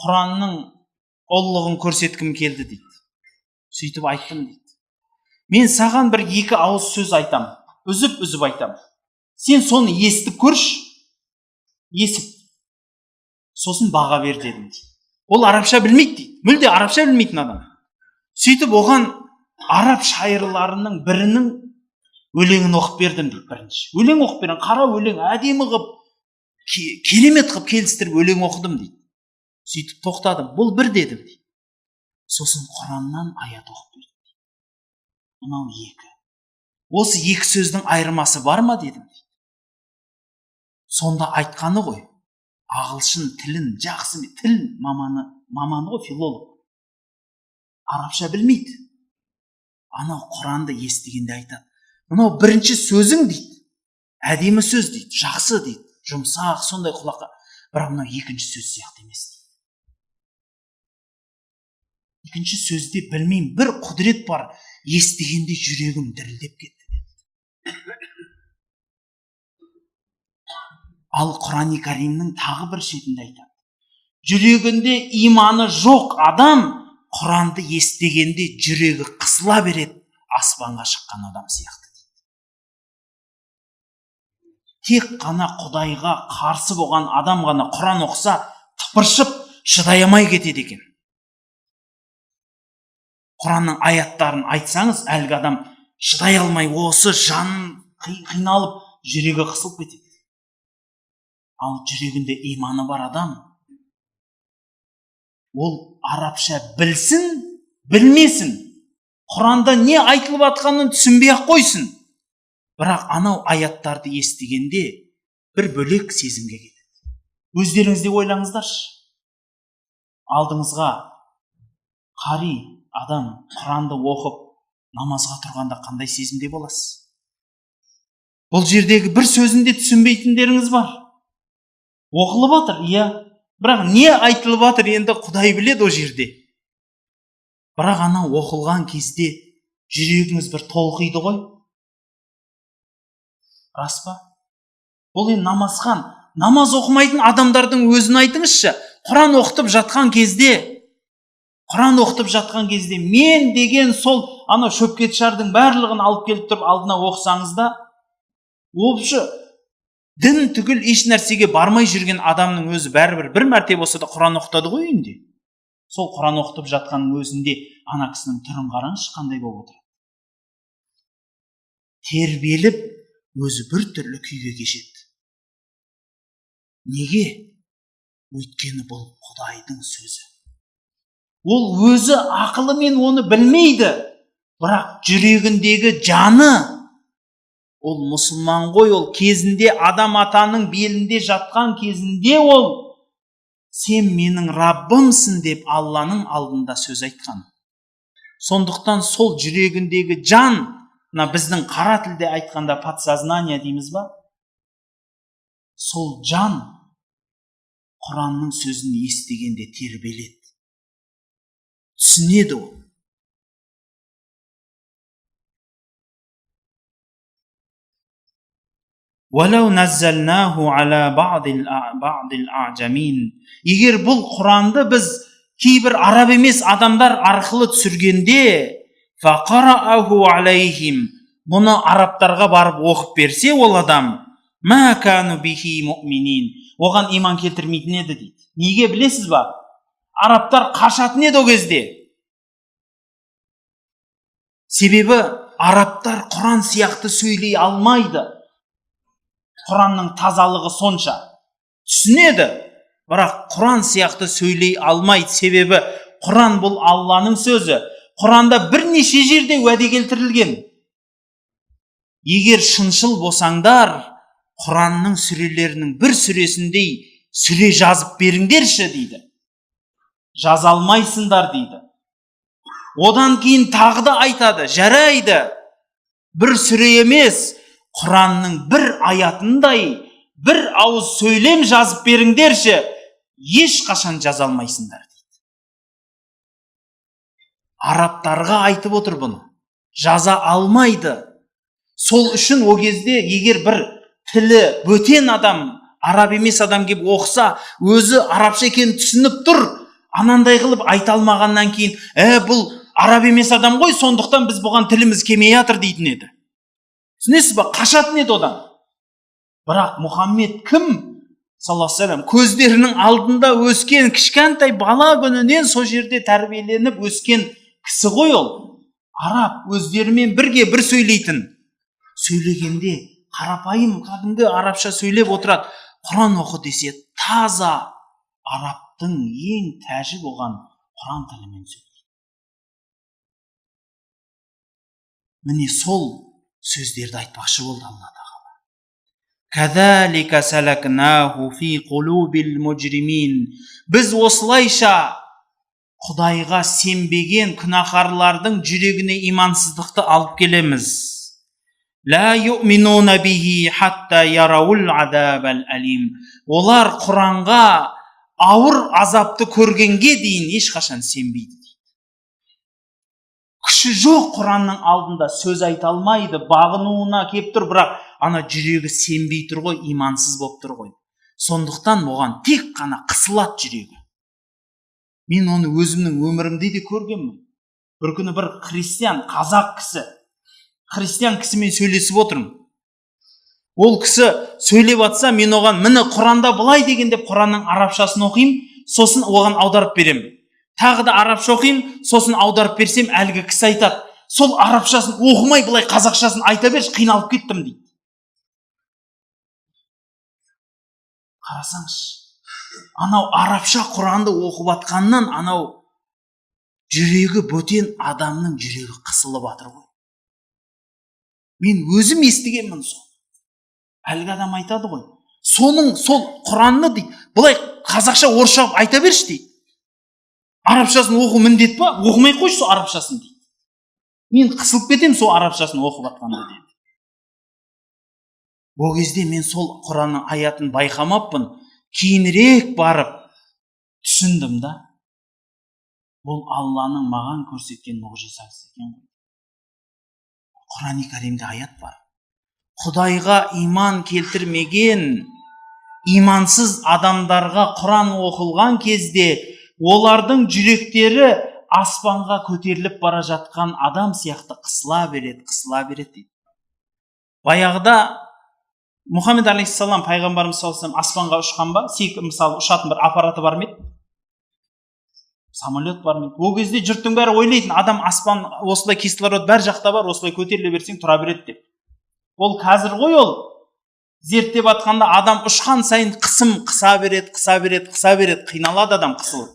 Құранның ұлылығын көрсеткім келді дейді. Сөйтіп айттым дейді. Мен саған бір екі ауыз сөз айтам, үзіп айтам. Сен соны естіп көрш, есіп. Сосын баға бер дедім дейді. Ол арабша білмейді дейді. Мүлде арабша білмейтін адам. Сөйтіп оған араб шайырларының бірінің өлеңін оқып бердім дейді бірінші. Өлең оқып бердім, қара өлең, әдемі қып, керемет қып келістіріп өлең оқыдым дейді. Сөйтіп тоқтадым. Бұл бір дедім дейді. Сосын Құраннан аят оқып бердім дейді. Мынау екі. Осы екі сөздің айырмасы бар ма дедім дейді. Сонда айтқаны ғой. Ағылшын тілін жақсы, тіл маманы ғой, филолог. Арабша білмейді. Анау Құранды естігенде айтады. Мынау бірінші сөзің дейді. Әдемі сөз дейді, жақсы дейді, жұмсақ, сондай құлаққа. Бірақ мынау екінші сөз сияқты емес дейді. Екінші сөзде білмеймін, бір құдірет бар, естігенде жүрегім дірілдеп кетті деді. Ал Құран-ы Каримнің тағы бір шетінде айтады. Жүрегінде иманы жоқ адам Құранды естігенде жүрегі қысыла береді, аспанға шыққан адам сияқты дейді. Тек қана Құдайға қарсы болған адам ғана Құран оқыса, тыпыршып, шыдай алмай кетеді екен. Құранның аяттарын айтсаңыз, әлгі адам шыдай алмай, осы жанын қиналып, жүрегі қысылып кетеді. Ал жүрегінде иманы бар адам, ол арабша білсін, білмесін, Құранда не айтылып жатқанын түсінбей ақ қойсын. Бірақ анау аяттарды естігенде бір бөлек сезімге келеді. Өздеріңізде ойлаңыздаршы. Алдыңызға қари адам Құранды оқып, намазға тұрғанда қандай сезімде боласыз? Бұл жердегі бір сөзінде түсінбейтіндеріңіз бар. Оқылып жатыр, иә. Бірақ не айтылып жатыр енді Құдай біледі о жерде. Бірақ ана оқылған кезде жүрегіңіз бір толқиды ғой. Рас па? Бұл енді намазхан, намаз оқымайтын адамдардың өзін айтыңызшы. Құран оқытып жатқан кезде, мен деген сол ана шөпкетшардың барлығын алып келіп тұрып алдына оқысаңыз да, опшы дін түгіл еш нәрсеге бармай жүрген адамның өзі бәрібір бір мәрте болса да Құран оқытады ғой үйінде. Сол Құран оқытып жатқанның өзінде ана кісінің түрін қараңызшы қандай болып отыр. Тербеліп, өзі бір түрлі күйге кешеді. Неге? Өйткені бұл Құдайдың сөзі. Ол өзі ақылымен оны білмейді, бірақ жүрегіндегі жаны, ол мұсылман ғой, ол кезінде адам атаның белінде жатқан кезінде ол сен менің Раббымсың деп Алланың алдында сөз айтқан. Сондықтан сол жүрегіндегі жан, біздің қара тілде айтқанда подсознание дейміз ба? Сол жан Құранның сөзін естігенде тербеледі. Түсінеді ол. وَلَوْ نَزَّلْنَاهُ عَلَى بَعْضِ الْأَعْجَمِينَ. Егер бұл Құранды біз кейбір араб емес адамдар арқылы түсіргенде, فَقَرَأَهُ عَلَيْهِمْ, бұны арабтарға барып оқып берсе ол адам, مَا كَانُوا بِهِ مُؤْمِنِينَ, оған иман келтірмейтін еді дейді. Неге білесіз ба? Арабтар қашатын еді о кезде. Себебі арабтар Құран сияқты сөйлей алмайды. Құранның тазалығы сонша. Түсінеді, бірақ Құран сияқты сөйлей алмайды. Себебі Құран бұл Алланың сөзі. Құранда бірнеше жерде уәде келтірілген. Егер шыншыл болсаңдар, Құранның сүрелерінің бір сүресіндей сүре жазып беріңдерші дейді. Жаза алмайсыңдар дейді. Одан кейін тағы да айтады, жарайды, бір сүре емес, Құранның бір аятындай, бір ауыз сөйлем жазып беріңдерші, ешқашан жаза алмайсыңдар дейді. Арабтарға айтып отыр бұны. Жаза алмайды. Сол үшін о кезде егер бір тілі бөтен адам, араб емес адам кеп оқыса, өзі арабша екенін түсініп тұр, анандай қылып айта алмағаннан кейін, бұл араб емес адам ғой, сондықтан біз бұған тіліміз келмей жатыр дейтін еді. Түсінесіз ба? Қашатын еді одан. Бірақ Мұхаммед кім? Саллаллаху алейхи ва саллям көздерінің алдында өскен кішкентай бала күнінен сол жерде тәрбиеленіп өскен кісі ғой ол. Араб, өздерімен бірге бір сөйлейтін. Сөйлегенде қарапайым кәдімгі арабша сөйлеп отырады. Құран оқы десе, таза арабтың ең тәжі болған Құран тілімен сөйлейді. Міне сол сөздерді айтпақшы болды Алла Тағала. Кәзалика салакнаху фи қулубил мужримин. Біз осылайша Құдайға сенбеген күнәһарлардың жүрегіне имансыздықты алып келеміз. Ла юъминуна бихи хатта яраул адабал алим. Олар Құранға ауыр азапты көргенге дейін ешқашан сенбейді. Күші жоқ Құранның алдында сөз айта алмайды, бағынуына кеп тұр, бірақ ана жүрегі сенбей тұр ғой, имансыз болып тұр ғой. Сондықтан оған тек қана қысылады жүрегі. Мен оны өзімнің өмірімде де көргенмін. Бір күні бір христиан, қазақ кісі, христиан кісімен сөйлесіп отырмын. Ол кісі сөйлеп атса, мен оған міне Құранда былай деген деп Құранның арабшасын оқимын, сосын оған аударып беремін. Тағы да арабша оқимын, сосын аударып берсем, әлгі кісі айтады, сол арабшасын оқымай былай қазақшасын айта берші, қиналып кеттім дейді. Қарасаңызшы, анау арабша Құранды оқып атқаннан анау жүрегі бөтен адамның жүрегі қысылып атыр ғой. Мен өзім естігенмін соны. Әлгі адам айтады ғой, соның сол Құранны дейді, былай қазақша орысша айта берші дейді. Арабшасын оқу міндет па? Оқымай қойшы сол арабшасын дейді. Мен қысылып кетем сол арабшасын оқып атқанда дейді. О кезде мен сол Құранның аятын байқамаппын, кейінірек барып түсіндім да. Бұл Алланың маған көрсеткен мұғжизасы екен ғой. Құран-ы Каримде аят бар. Құдайға иман келтірмеген, имансыз адамдарға Құран оқылған кезде олардың жүректері аспанға көтеріліп бара жатқан адам сияқты қысыла береді дейді. Баяғыда Мұхаммед алейхиссалам пайғамбарымыз саллаллаху алейхи ва саллям аспанға ұшқан ба? Мысалы ұшатын бір аппараты бар ма еді? самолет бармайды. Ол кезде жұрттың бәрі ойлайтын, адам аспан осылай кислород бәр жақта бар, осылай көтеріле берсең тұра береді деп. Ол қазір ғой, ол зерттеп атқанда адам ұшқан сайын қысым қыса береді, қиналады адам қысылып.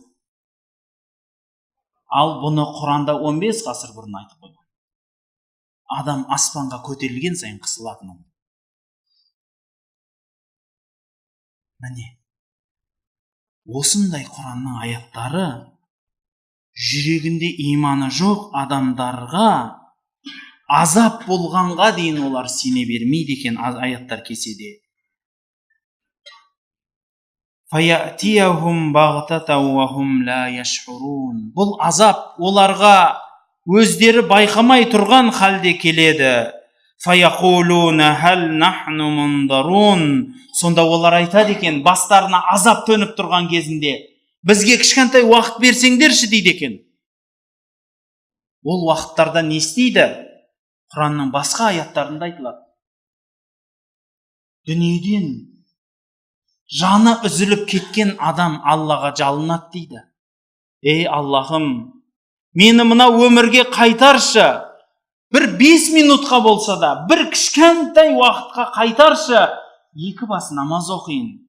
Ал бұны Құранда 15 ғасыр бұрын айтып қойған. Адам аспанға көтерілген сайын қысылатынын. Міне, осындай Құранның аяттары жүрегінде иманы жоқ адамдарға азап болғанға дейін олар сене бермейді екен, аяттар кеседе. Бұл азап оларға өздері байқамай тұрған халде келеді. Сонда олар айтады екен, бастарына азап төніп тұрған кезінде, бізге кішкентай уақыт берсеңдерші дейді екен. Ол уақыттарда не істейді? Құранның басқа аяттарында айтылады. Дүниеден жаны үзіліп кеткен адам Аллаға жалынады дейді. Ей Аллахым, мені мына өмірге қайтаршы. Бір 5 минутқа болса да, бір кішкентай уақытқа қайтаршы. 2 бас намаз оқиын.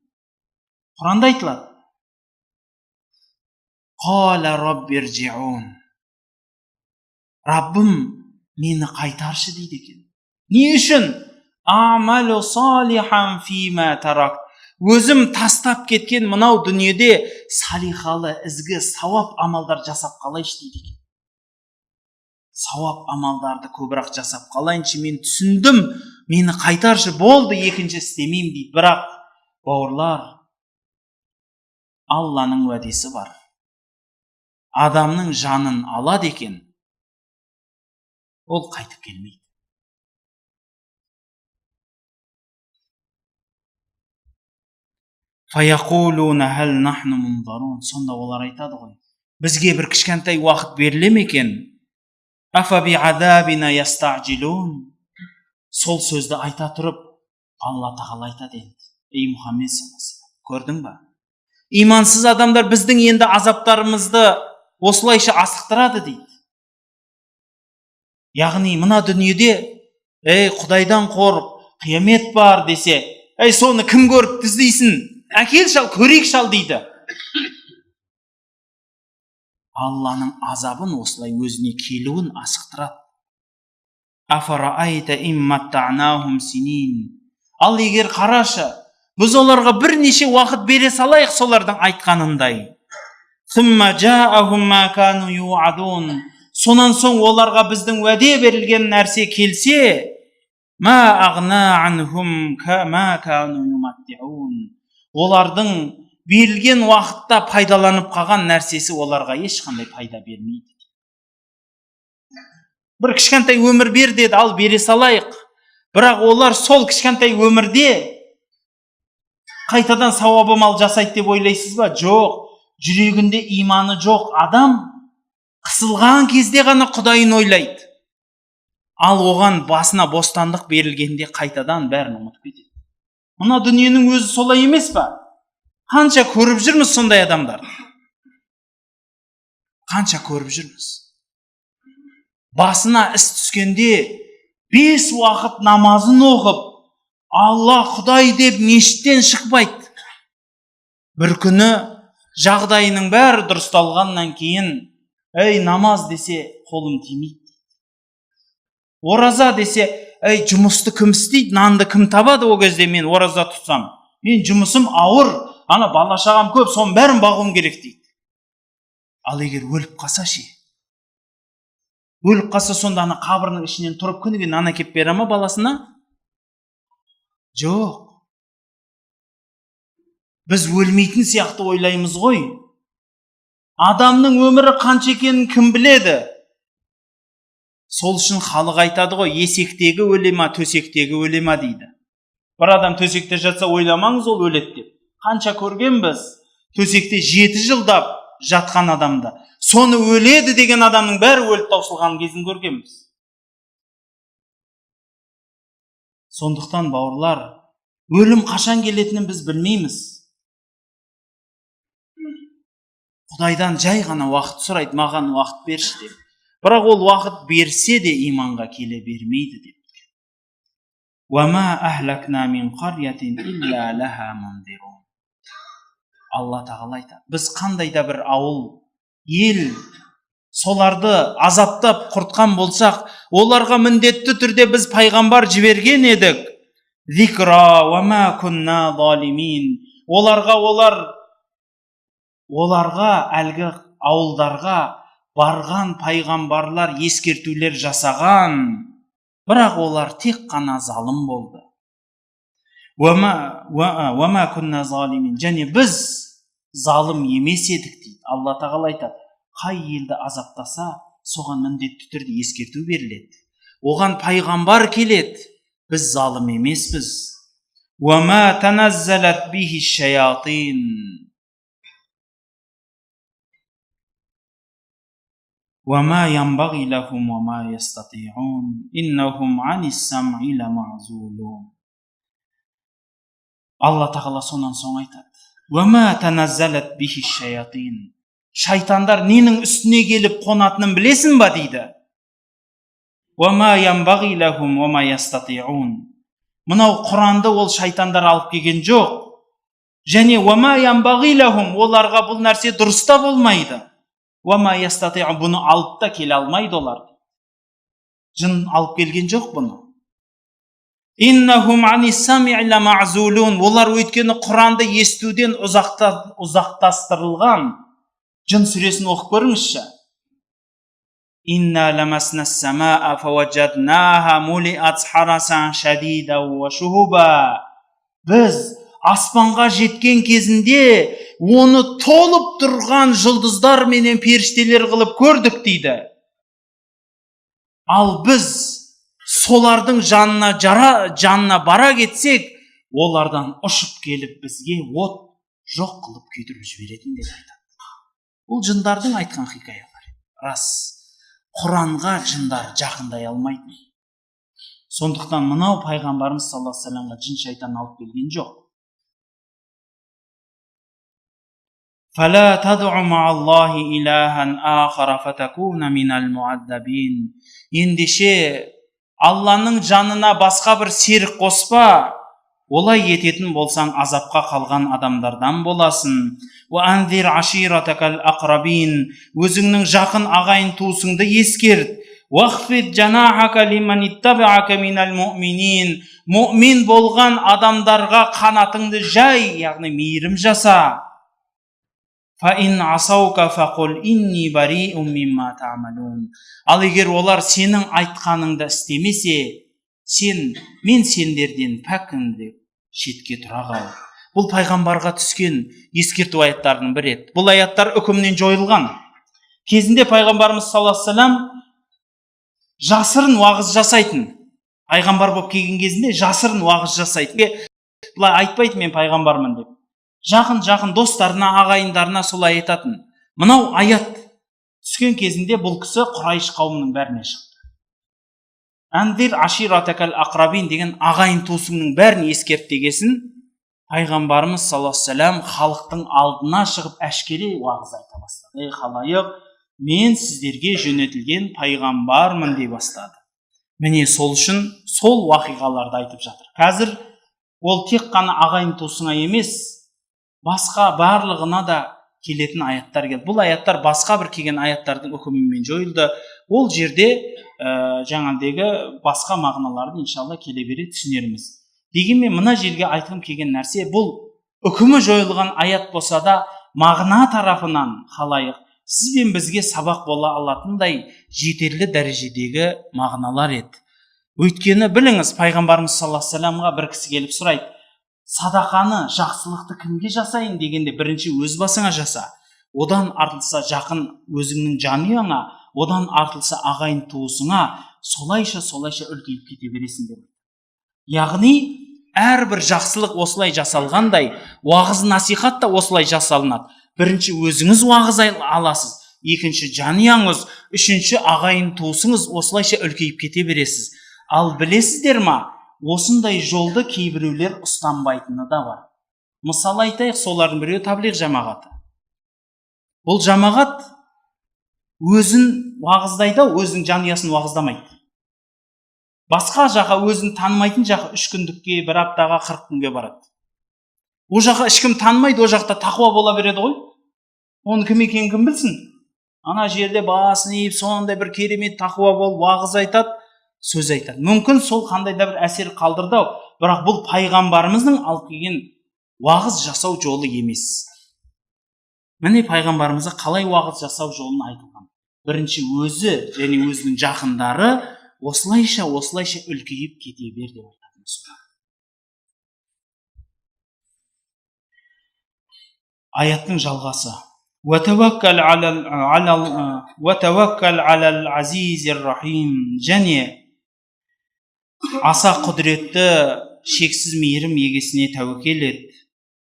Құранда айтылады. Қала раббиржиун. Раббым, мені қайтаршы дейді екен. Не үшін? Амалу салихан фима тарак. Өзім тастап кеткен мынау дүниеде салихалы, ізгі, сауап амалдар жасап қалайшы дейді екен. Сауап амалдарды көбірек жасап қалайыншы, мен түсіндім, мені қайтаршы, болды, екінші істемеймін дейді. Бірақ, бауырлар, Алланың уәдесі бар. Адамның жанын алады екен, ол қайтып келмейді. Сонда олар айтады ғой, бізге бір кішкентай уақыт беріле ме екен? Сол сөзді айта тұрып, Алла тағала айтады енді. Ей Мұхаммед саллаллаху, көрдің ба? Имансыз адамдар біздің енді азаптарымызды осылайша асықтырады дейді. Яғни мына дүниеде, ей Құдайдан қорып, қиямет бар десе, ей соны кім көріп іздейсің? Әкел шал, көрейік шал дейді. Алланың азабын осылай өзіне келуін асықтырады. Ал егер қарашы, біз оларға бірнеше уақыт бере салайық солардың айтқанындай. Сонан соң оларға біздің уәде берілген нәрсе келсе, олардың берілген уақытта пайдаланып қалған нәрсесі оларға ешқандай пайда бермейді. Бір кішкентай өмір бер деді, ал бере салайық. Бірақ олар сол кішкентай өмірде қайтадан сауап амал жасайды деп ойлайсыз ба? Жоқ. Жүрегінде иманы жоқ адам қысылған кезде ғана Құдайын ойлайды. Ал оған басына бостандық берілгенде қайтадан бәрін ұмытып кетеді. Мына дүниенің өзі солай емес па? Қанша көріп жүрміз сондай адамдар? Қанша көріп жүрміз? Басына іс түскенде 5 уақыт намазын оқып, Алла Құдай деп мешіттен шықпайды. Бір күні жағдайының бәрі дұрысталғаннан кейін, ей намаз десе қолым тимейді. Ораза десе, ей жұмысты кім істейді, нанды кім табады ол кезде мен ораза тұтсам? Мен жұмысым ауыр, ана бала шағам көп, соның бәрін бағуым керек дейді. Ал егер өліп қалса ше? Өліп қалса сонда ана қабірінің ішінен тұрып күніге нан әкеп бере ма баласына? Жоқ. Біз өлмейтін сияқты ойлаймыз ғой. Адамның өмірі қанша екенін кім біледі? Сол үшін халық айтады ғой, есектегі өле ма, төсектегі өле ма дейді. Бір адам төсекте жатса ойламаңыз ол өледі деп. Қанша көрген біз? Төсекте 7 жылдап жатқан адамды. Соны өледі деген адамның бәрі өліп таусылған кезін көргенбіз. Сондықтан бауырлар, өлім қашан келетінін біз білмейміз. Құдайдан жай ғана уақыт сұрайды, маған уақыт берші деп. Бірақ ол уақыт берсе де иманға келе бермейді деп. وَمَا أَهْلَكْنَا مِنْ قَرْيَةٍ إِلَّا لَهَا مُنْذِرُونَ. Алла тағала айтады, біз қандай да бір ауыл, ел, соларды азаптап құртқан болсақ, оларға міндетті түрде біз пайғамбар жіберген едік. Зикра ва ма кунна залимин. Оларға әлгі ауылдарға барған пайғамбарлар ескертулер жасаған, бірақ олар тек қана залым болды. Ва ма кунна залимин. Және біз залым емес едік дейді. Алла тағала айтады, қай елді азаптаса, соған міндетті түрде ескерту беріледі. Оған пайғамбар келеді, біз залым емеспіз. وَمَا تَنَزَّلَتْ بِهِ الشَّيَاطِينَ. وَمَا يَنْبَغِي لَهُمْ وَمَا يَسْتَطِيعُونَ إِنَّهُمْ عَنِ السَّمْعِ لَمَعْزُولُونَ. Алла тағала сонан соң айтады, وَمَا تَنَزَّلَتْ بِهِ الشَّيَاطِينَ. Шайтандар ненің үстіне келіп қонатынын білесің ба дейді. وَمَا يَنْبَغِي لَهُمْ وَمَا يَسْتَطِيعُونَ. Мынау Құранды ол шайтандар алып келген жоқ. Және وَمَا يَنْبَغِي لَهُمْ, оларға бұл нәрсе дұрыста болмайды. وَمَا يَسْتَطِيعُونَ, бұны алып та келе алмайды олар. Жын алып келген жоқ бұны. إِنَّهُمْ عَنِ السَّمْعِ لَمَعْزُولُونَ. Олар өйткені Құранды естуден ұзақтастырылған. Жын сүресін оқып көріңізші. إِنَّا لَمَسْنَا السَّمَاءَ فَوَجَدْنَاهَا مُلِئَتْ حَرَسًا شَدِيدًا وَشُهُبًا. Біз аспанға жеткен кезінде оны толып тұрған жұлдыздар менен періштелер қылып көрдік дейді. Ал біз солардың жанына бара кетсек, олардан ұшып келіп бізге от жоқ қылып күйдіріп жіберетін деп айтады. Бұл жындардың айтқан хикаялары. Рас, Құранға жындар жақындай алмайды. Сондықтан мынау пайғамбарымыз саллаллаху алейхи вассаламға жын шайтан алып келген жоқ. فَلَا تَدْعُ مَعَ اللَّهِ إِلَهًا آخَرَ فَتَكُونَ مِنَ الْمُعَذَّبِينَ. Ендеше Алланың жанына басқа бір серік қоспа. Олай ететін болсаң, азапқа қалған адамдардан боласың. وَأَنذِرْ عَشِيرَتَكَ الْأَقْرَبِينَ. Өзіңнің жақын ағайын туысыңды ескерт. وَخْفِضْ جَنَاحَكَ لِمَنِ اتَّبَعَكَ مِنَ الْمُؤْمِنِينَ. Мұъмин болған адамдарға қанатыңды жай, яғни мейірім жаса. فَإِنْ عَصَوْكَ فَقُلْ إِنِّي بَرِيءٌ مِّمَّا تَعْمَلُونَ. Ал егер олар сенің айтқаныңды істемесе, мен сендерден пәкпін деп шетке тұра қал. Бұл пайғамбарға түскен ескерту аяттарының бірі еді. Бұл аяттар үкімнен жойылған. Кезінде пайғамбарымыз саллаллаху алейхи вассалам жасырын уағыз жасайтын. Пайғамбар болып келген кезінде жасырын уағыз жасайтын. Бұлай айтпайды мен пайғамбармын деп. Жақын достарына, ағайындарына солай айтатын. Мынау аят түскен кезінде бұл кісі Құрайш қауымының бәріне шықты. Әндір аширатакал ақрабин деген ағайын туысыңның бәрін ескерт дегесін пайғамбарымыз саллаллаху алейхи вассалам халықтың алдына шығып әшкере уағыз айта бастады. Халайық, мен сіздерге жөнетілген пайғамбармын дей бастады. Міне сол үшін сол уақиғаларды айтып жатыр. Қазір ол тек қана ағайын туысыңа емес, басқа барлығына да келетін аяттар келді. Бұл аяттар басқа бір келген аяттардың үкімімен жойылды. Ол жерде жаңағыдегі басқа мағыналарды иншалла келе бере түсінерміз. Дегенмен мына жерге айтқым келген нәрсе, бұл үкімі жойылған аят болса да мағына тарафынан халайық сіз бен бізге сабақ бола алатындай жетерлі дәрежедегі мағыналар еді. Өйткені біліңіз, пайғамбарымыз саллаллаху алейхи вассаламға бір кісі келіп сұрайды, садақаны, жақсылықты кімге жасайын дегенде, бірінші өз басыңа жаса, одан артылса жақын өзіңнің жанұяңа, одан артылса ағайын туысыңа, солайша үлкейіп кете бересің деп. Яғни әрбір жақсылық осылай жасалғандай, уағыз насихат та осылай жасалынады. Бірінші өзіңіз уағыз аласыз, екінші жанұяңыз, үшінші ағайын туысыңыз, осылайша үлкейіп кете бересіз. Ал білесіздер ма, осындай жолды кейбіреулер ұстанбайтыны да бар. Мысал айтайық, солардың біреуі таблиғ жамағаты. Бұл жамағат өзін уағыздайды, өзінің жанұясын уағыздамайды. Басқа жаққа, өзін танымайтын жаққа 3 күндікке, 1 аптаға, 40 күнге барады. О жаққа ешкім танымайды, о жақта тақуа бола береді ғой. Оны кім екенін кім білсін? Ана жерде басын иіп, сондай бір керемет тақуа болып уағыз айтады, сөз айтады. Мүмкін сол қандай да бір әсер қалдырды, бірақ бұл пайғамбарымыздың алып келген уағыз жасау жолы емес. Міне пайғамбарымызға қалай уағыз жасау жолын айтылған. Бірінші өзі және өзінің жақындары осылайша үлкейіп кете бер деп айтады. Аяттың жалғасы. وَتَوَكَّلْ عَلَى الْعَزِيزِ الرَّحِيمِ. Және аса құдіретті, шексіз мейірім егесіне тәуекел ет.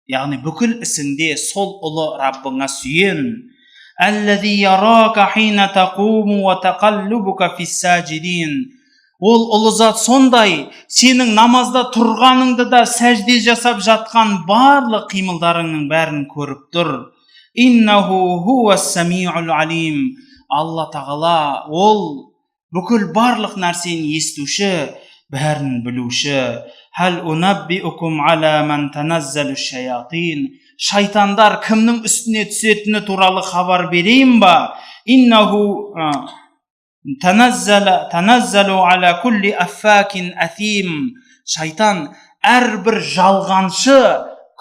Яғни бүкіл ісіңде сол ұлы Раббыңа сүйен. الَّذِي يَرَاكَ حِينَ تَقُومُ وَتَقَلُّبُكَ فِي السَّاجِدِينَ. Ол ұлы зат сондай, сенің намазда тұрғаныңды да, сәжде жасап жатқан барлық қимылдарыңның бәрін көріп тұр. Иннаху хуас-самиул алим. Алла тағала ол бүкіл барлық нәрсені естуші, бәрін білуші. Хал унаббиукум ала ман таназзалу шаятин. Шайтандар кімнің үстіне түсетіні туралы хабар берейін ба? Иннаху таназзалу ала кулли аффакин афим. Шайтан әрбір жалғаншы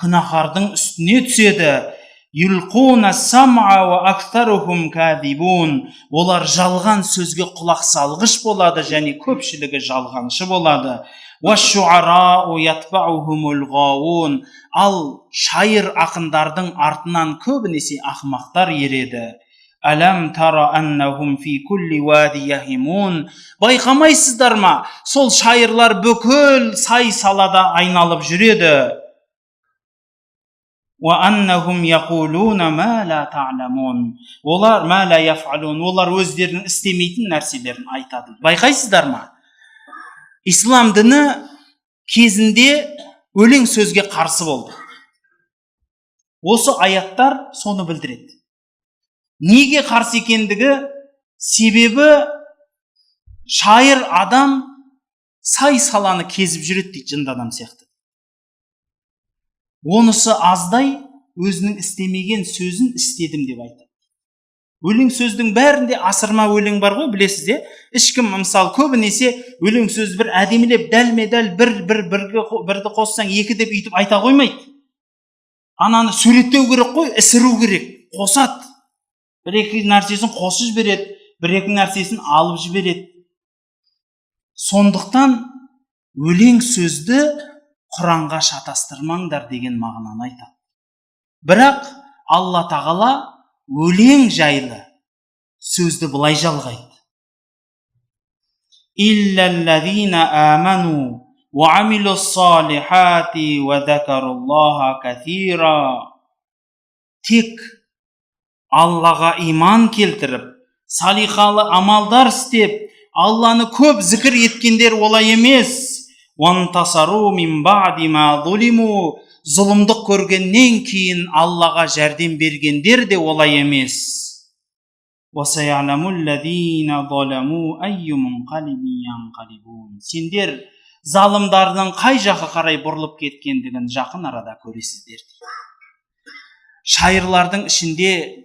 күнәһардың үстіне түседі. Юлқуна сам'a ва актарухум кадибун. Олар жалған сөзге құлақ салғыш болады және көпшілігі жалғаншы болады. Ва-шу'арау ятбаухумул ғаун. Ал шайыр ақындардың артынан көбінесе ақымақтар ереді. Алам тара аннахум фи кулли вади яхимун. Байқамайсыздар ма? Сол шайырлар бүкіл сай салада айналып жүреді. وَأَنَّهُمْ يَقُولُونَ مَا لَا تَعْلَمُونَ. Олар مَا لَا يَفْعَلُونَ. Олар өздерінің істемейтін нәрселерін айтады. Байқайсыздар ма? Ислам діні кезінде өлең сөзге қарсы болды. Осы аяттар соны білдіреді. Неге қарсы екендігі? Себебі шайыр адам сай саланы кезіп жүреді дейді, жынды адам сияқты. Онысы аздай өзінің істемеген сөзін істедім деп айтады. Өлең сөздің бәрінде асырма өлең бар ғой, білесіз де. Ешкім мысалы көбінесе өлең сөз бір әдемілеп дәлме-дәл бірді қоссаң екі деп үйтіп айта қоймайды. Ананы суреттеу керек қой, ісіру керек. Қосады. Бір-екі нәрсесін қосып жібереді, бір-екі нәрсесін алып жібереді. Сондықтан өлең сөзді Құранға шатастырмаңдар деген мағынаны айтады. Бірақ Алла тағала өлең жайлы сөзді былай жалғайды. Иллаллазина аману ва амилус-салихати ва закаруллаха катира. Тек Аллаға иман келтіріп, салихалы амалдар істеп, Алланы көп зікір еткендер олай емес. وَانْتَصَرُوا مِنْ بَعْدِ مَا ظُلِمُوا. Зұлымдық көргеннен кейін Аллаға жәрдем бергендер де олай емес. وَسَيَعْلَمُ الَّذِينَ ظَلَمُوا أَيُّ مُنْقَلِبٍ يَنْقَلِبُونَ. Сендер залымдардың қай жаққа қарай бұрылып кеткендігін жақын арада көресіздер. Шайырлардың ішінде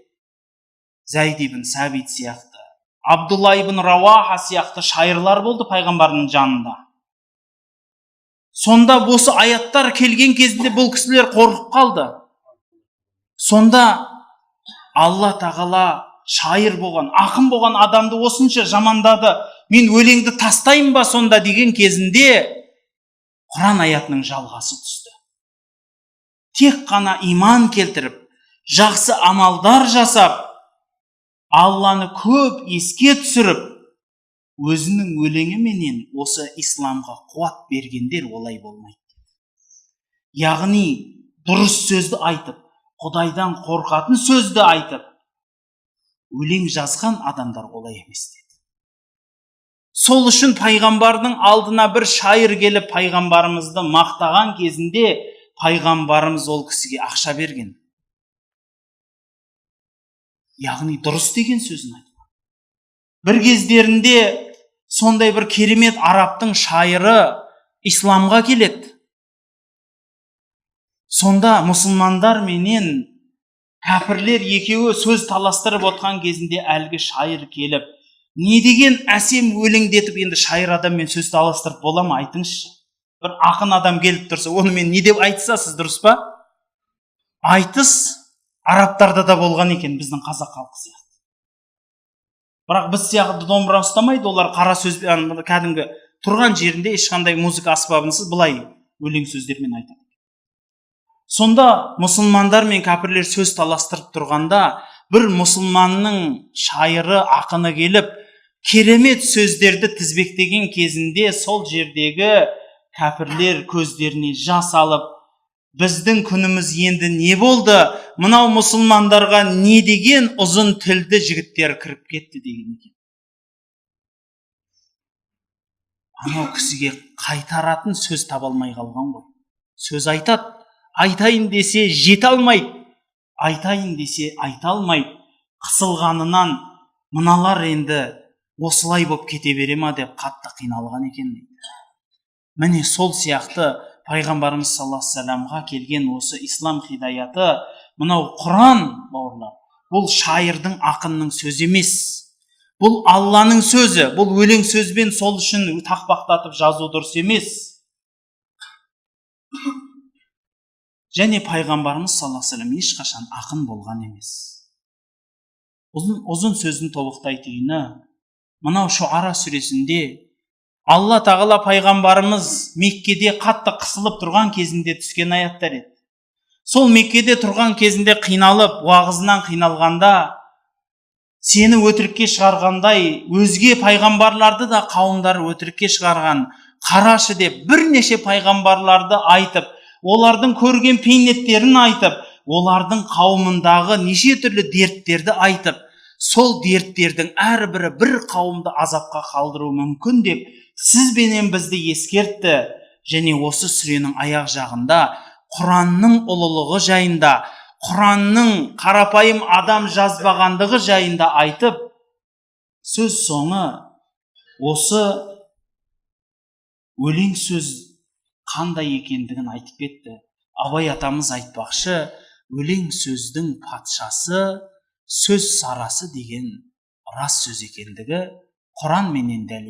Зайд ибн Сабит сияқты, Абдулла ибн Рауаха сияқты шайырлар болды пайғамбардың жанында. Сонда осы аяттар келген кезінде бұл кісілер қорқып қалды. Сонда Алла тағала шайыр болған, ақын болған адамды осынша жамандады. Мен өлеңді тастайын ба сонда деген кезінде Құран аятының жалғасы түсті. Тек қана иман келтіріп, жақсы амалдар жасап, Алланы көп еске түсіріп, өзінің өлеңі менен осы исламға қуат бергендер олай болмайды. Яғни дұрыс сөзді айтып, Құдайдан қорқатын сөзді айтып, өлең жазған адамдар олай емес деді. Сол үшін пайғамбардың алдына бір шайыр келіп пайғамбарымызды мақтаған кезінде пайғамбарымыз ол кісіге ақша берген. яғни дұрыс деген сөзін айтқан. Бір кездерінде сондай бір керемет арабтың шайыры исламға келеді. Сонда мұсылмандар менен кәпірлер екеуі сөз таластырып отқан кезінде әлгі шайыр келіп, не деген әсем өлеңдетіп, енді шайыр адаммен сөз таластырып бола ма, айтыңызшы. Бір ақын адам келіп тұрса, оны мен не деп айтысасыз, дұрыс па? Айтыс арабтарда да болған екен, біздің қазақ халқы сияқты. Бірақ біз сияқты домбыра ұстамайды, олар қара сөз, кәдімгі тұрған жерінде ешқандай музыка аспабынсыз былай өлең сөздермен айтады. Сонда мұсылмандар мен кәпірлер сөз таластырып тұрғанда, бір мұсылманның шайыры, ақыны келіп, керемет сөздерді тізбектеген кезінде сол жердегі кәпірлер көздеріне жас алып, біздің күніміз енді не болды? Мынау мұсылмандарға не деген ұзын тілді жігіттер кіріп кетті деген екен. Анау кісіге қайтаратын сөз таба алмай қалған ғой. Сөз айтады, айтайын десе жете алмайды, айтайын десе айта алмайды. Қысылғанынан мыналар енді осылай боп кете бере ма деп қатты қиналған екен дейді. Міне сол сияқты пайғамбарымыз саллаллаху алейхи вассаламға келген осы ислам хидаяты, мынау Құран, бауырлар, бұл шайырдың, ақынның сөзі емес. Бұл Алланың сөзі, бұл өлең сөзбен сол үшін тақпақтатып жазу дұрыс емес. Және пайғамбарымыз саллаллаху алейхи вассалам ешқашан ақын болған емес. Ұзын сөздің тобықтай түйіні, мынау Шуара сүресінде Алла тағала пайғамбарымыз Меккеде қатты қысылып тұрған кезінде түскен аяттар еді. Сол Меккеде тұрған кезінде қиналып, уағызынан қиналғанда, сені өтірікке шығарғандай, өзге пайғамбарларды да қауымдары өтірікке шығарған, қарашы деп бірнеше пайғамбарларды айтып, олардың көрген пейнеттерін айтып, олардың қауымындағы неше түрлі дерттерді айтып, сол дерттердің әрбірі бір қауымды азапқа қалдыру мүмкін деп, сізбенен бізді ескертті. Және осы сүренің аяқ жағында Құранның ұлылығы жайында, Құранның қарапайым адам жазбағандығы жайында айтып, сөз соңы осы өлең сөз қандай екендігін айтып кетті. Абай атамыз айтпақшы, өлең сөздің патшасы, сөз сарасы деген рас сөз екендігі Құран менен дәлел.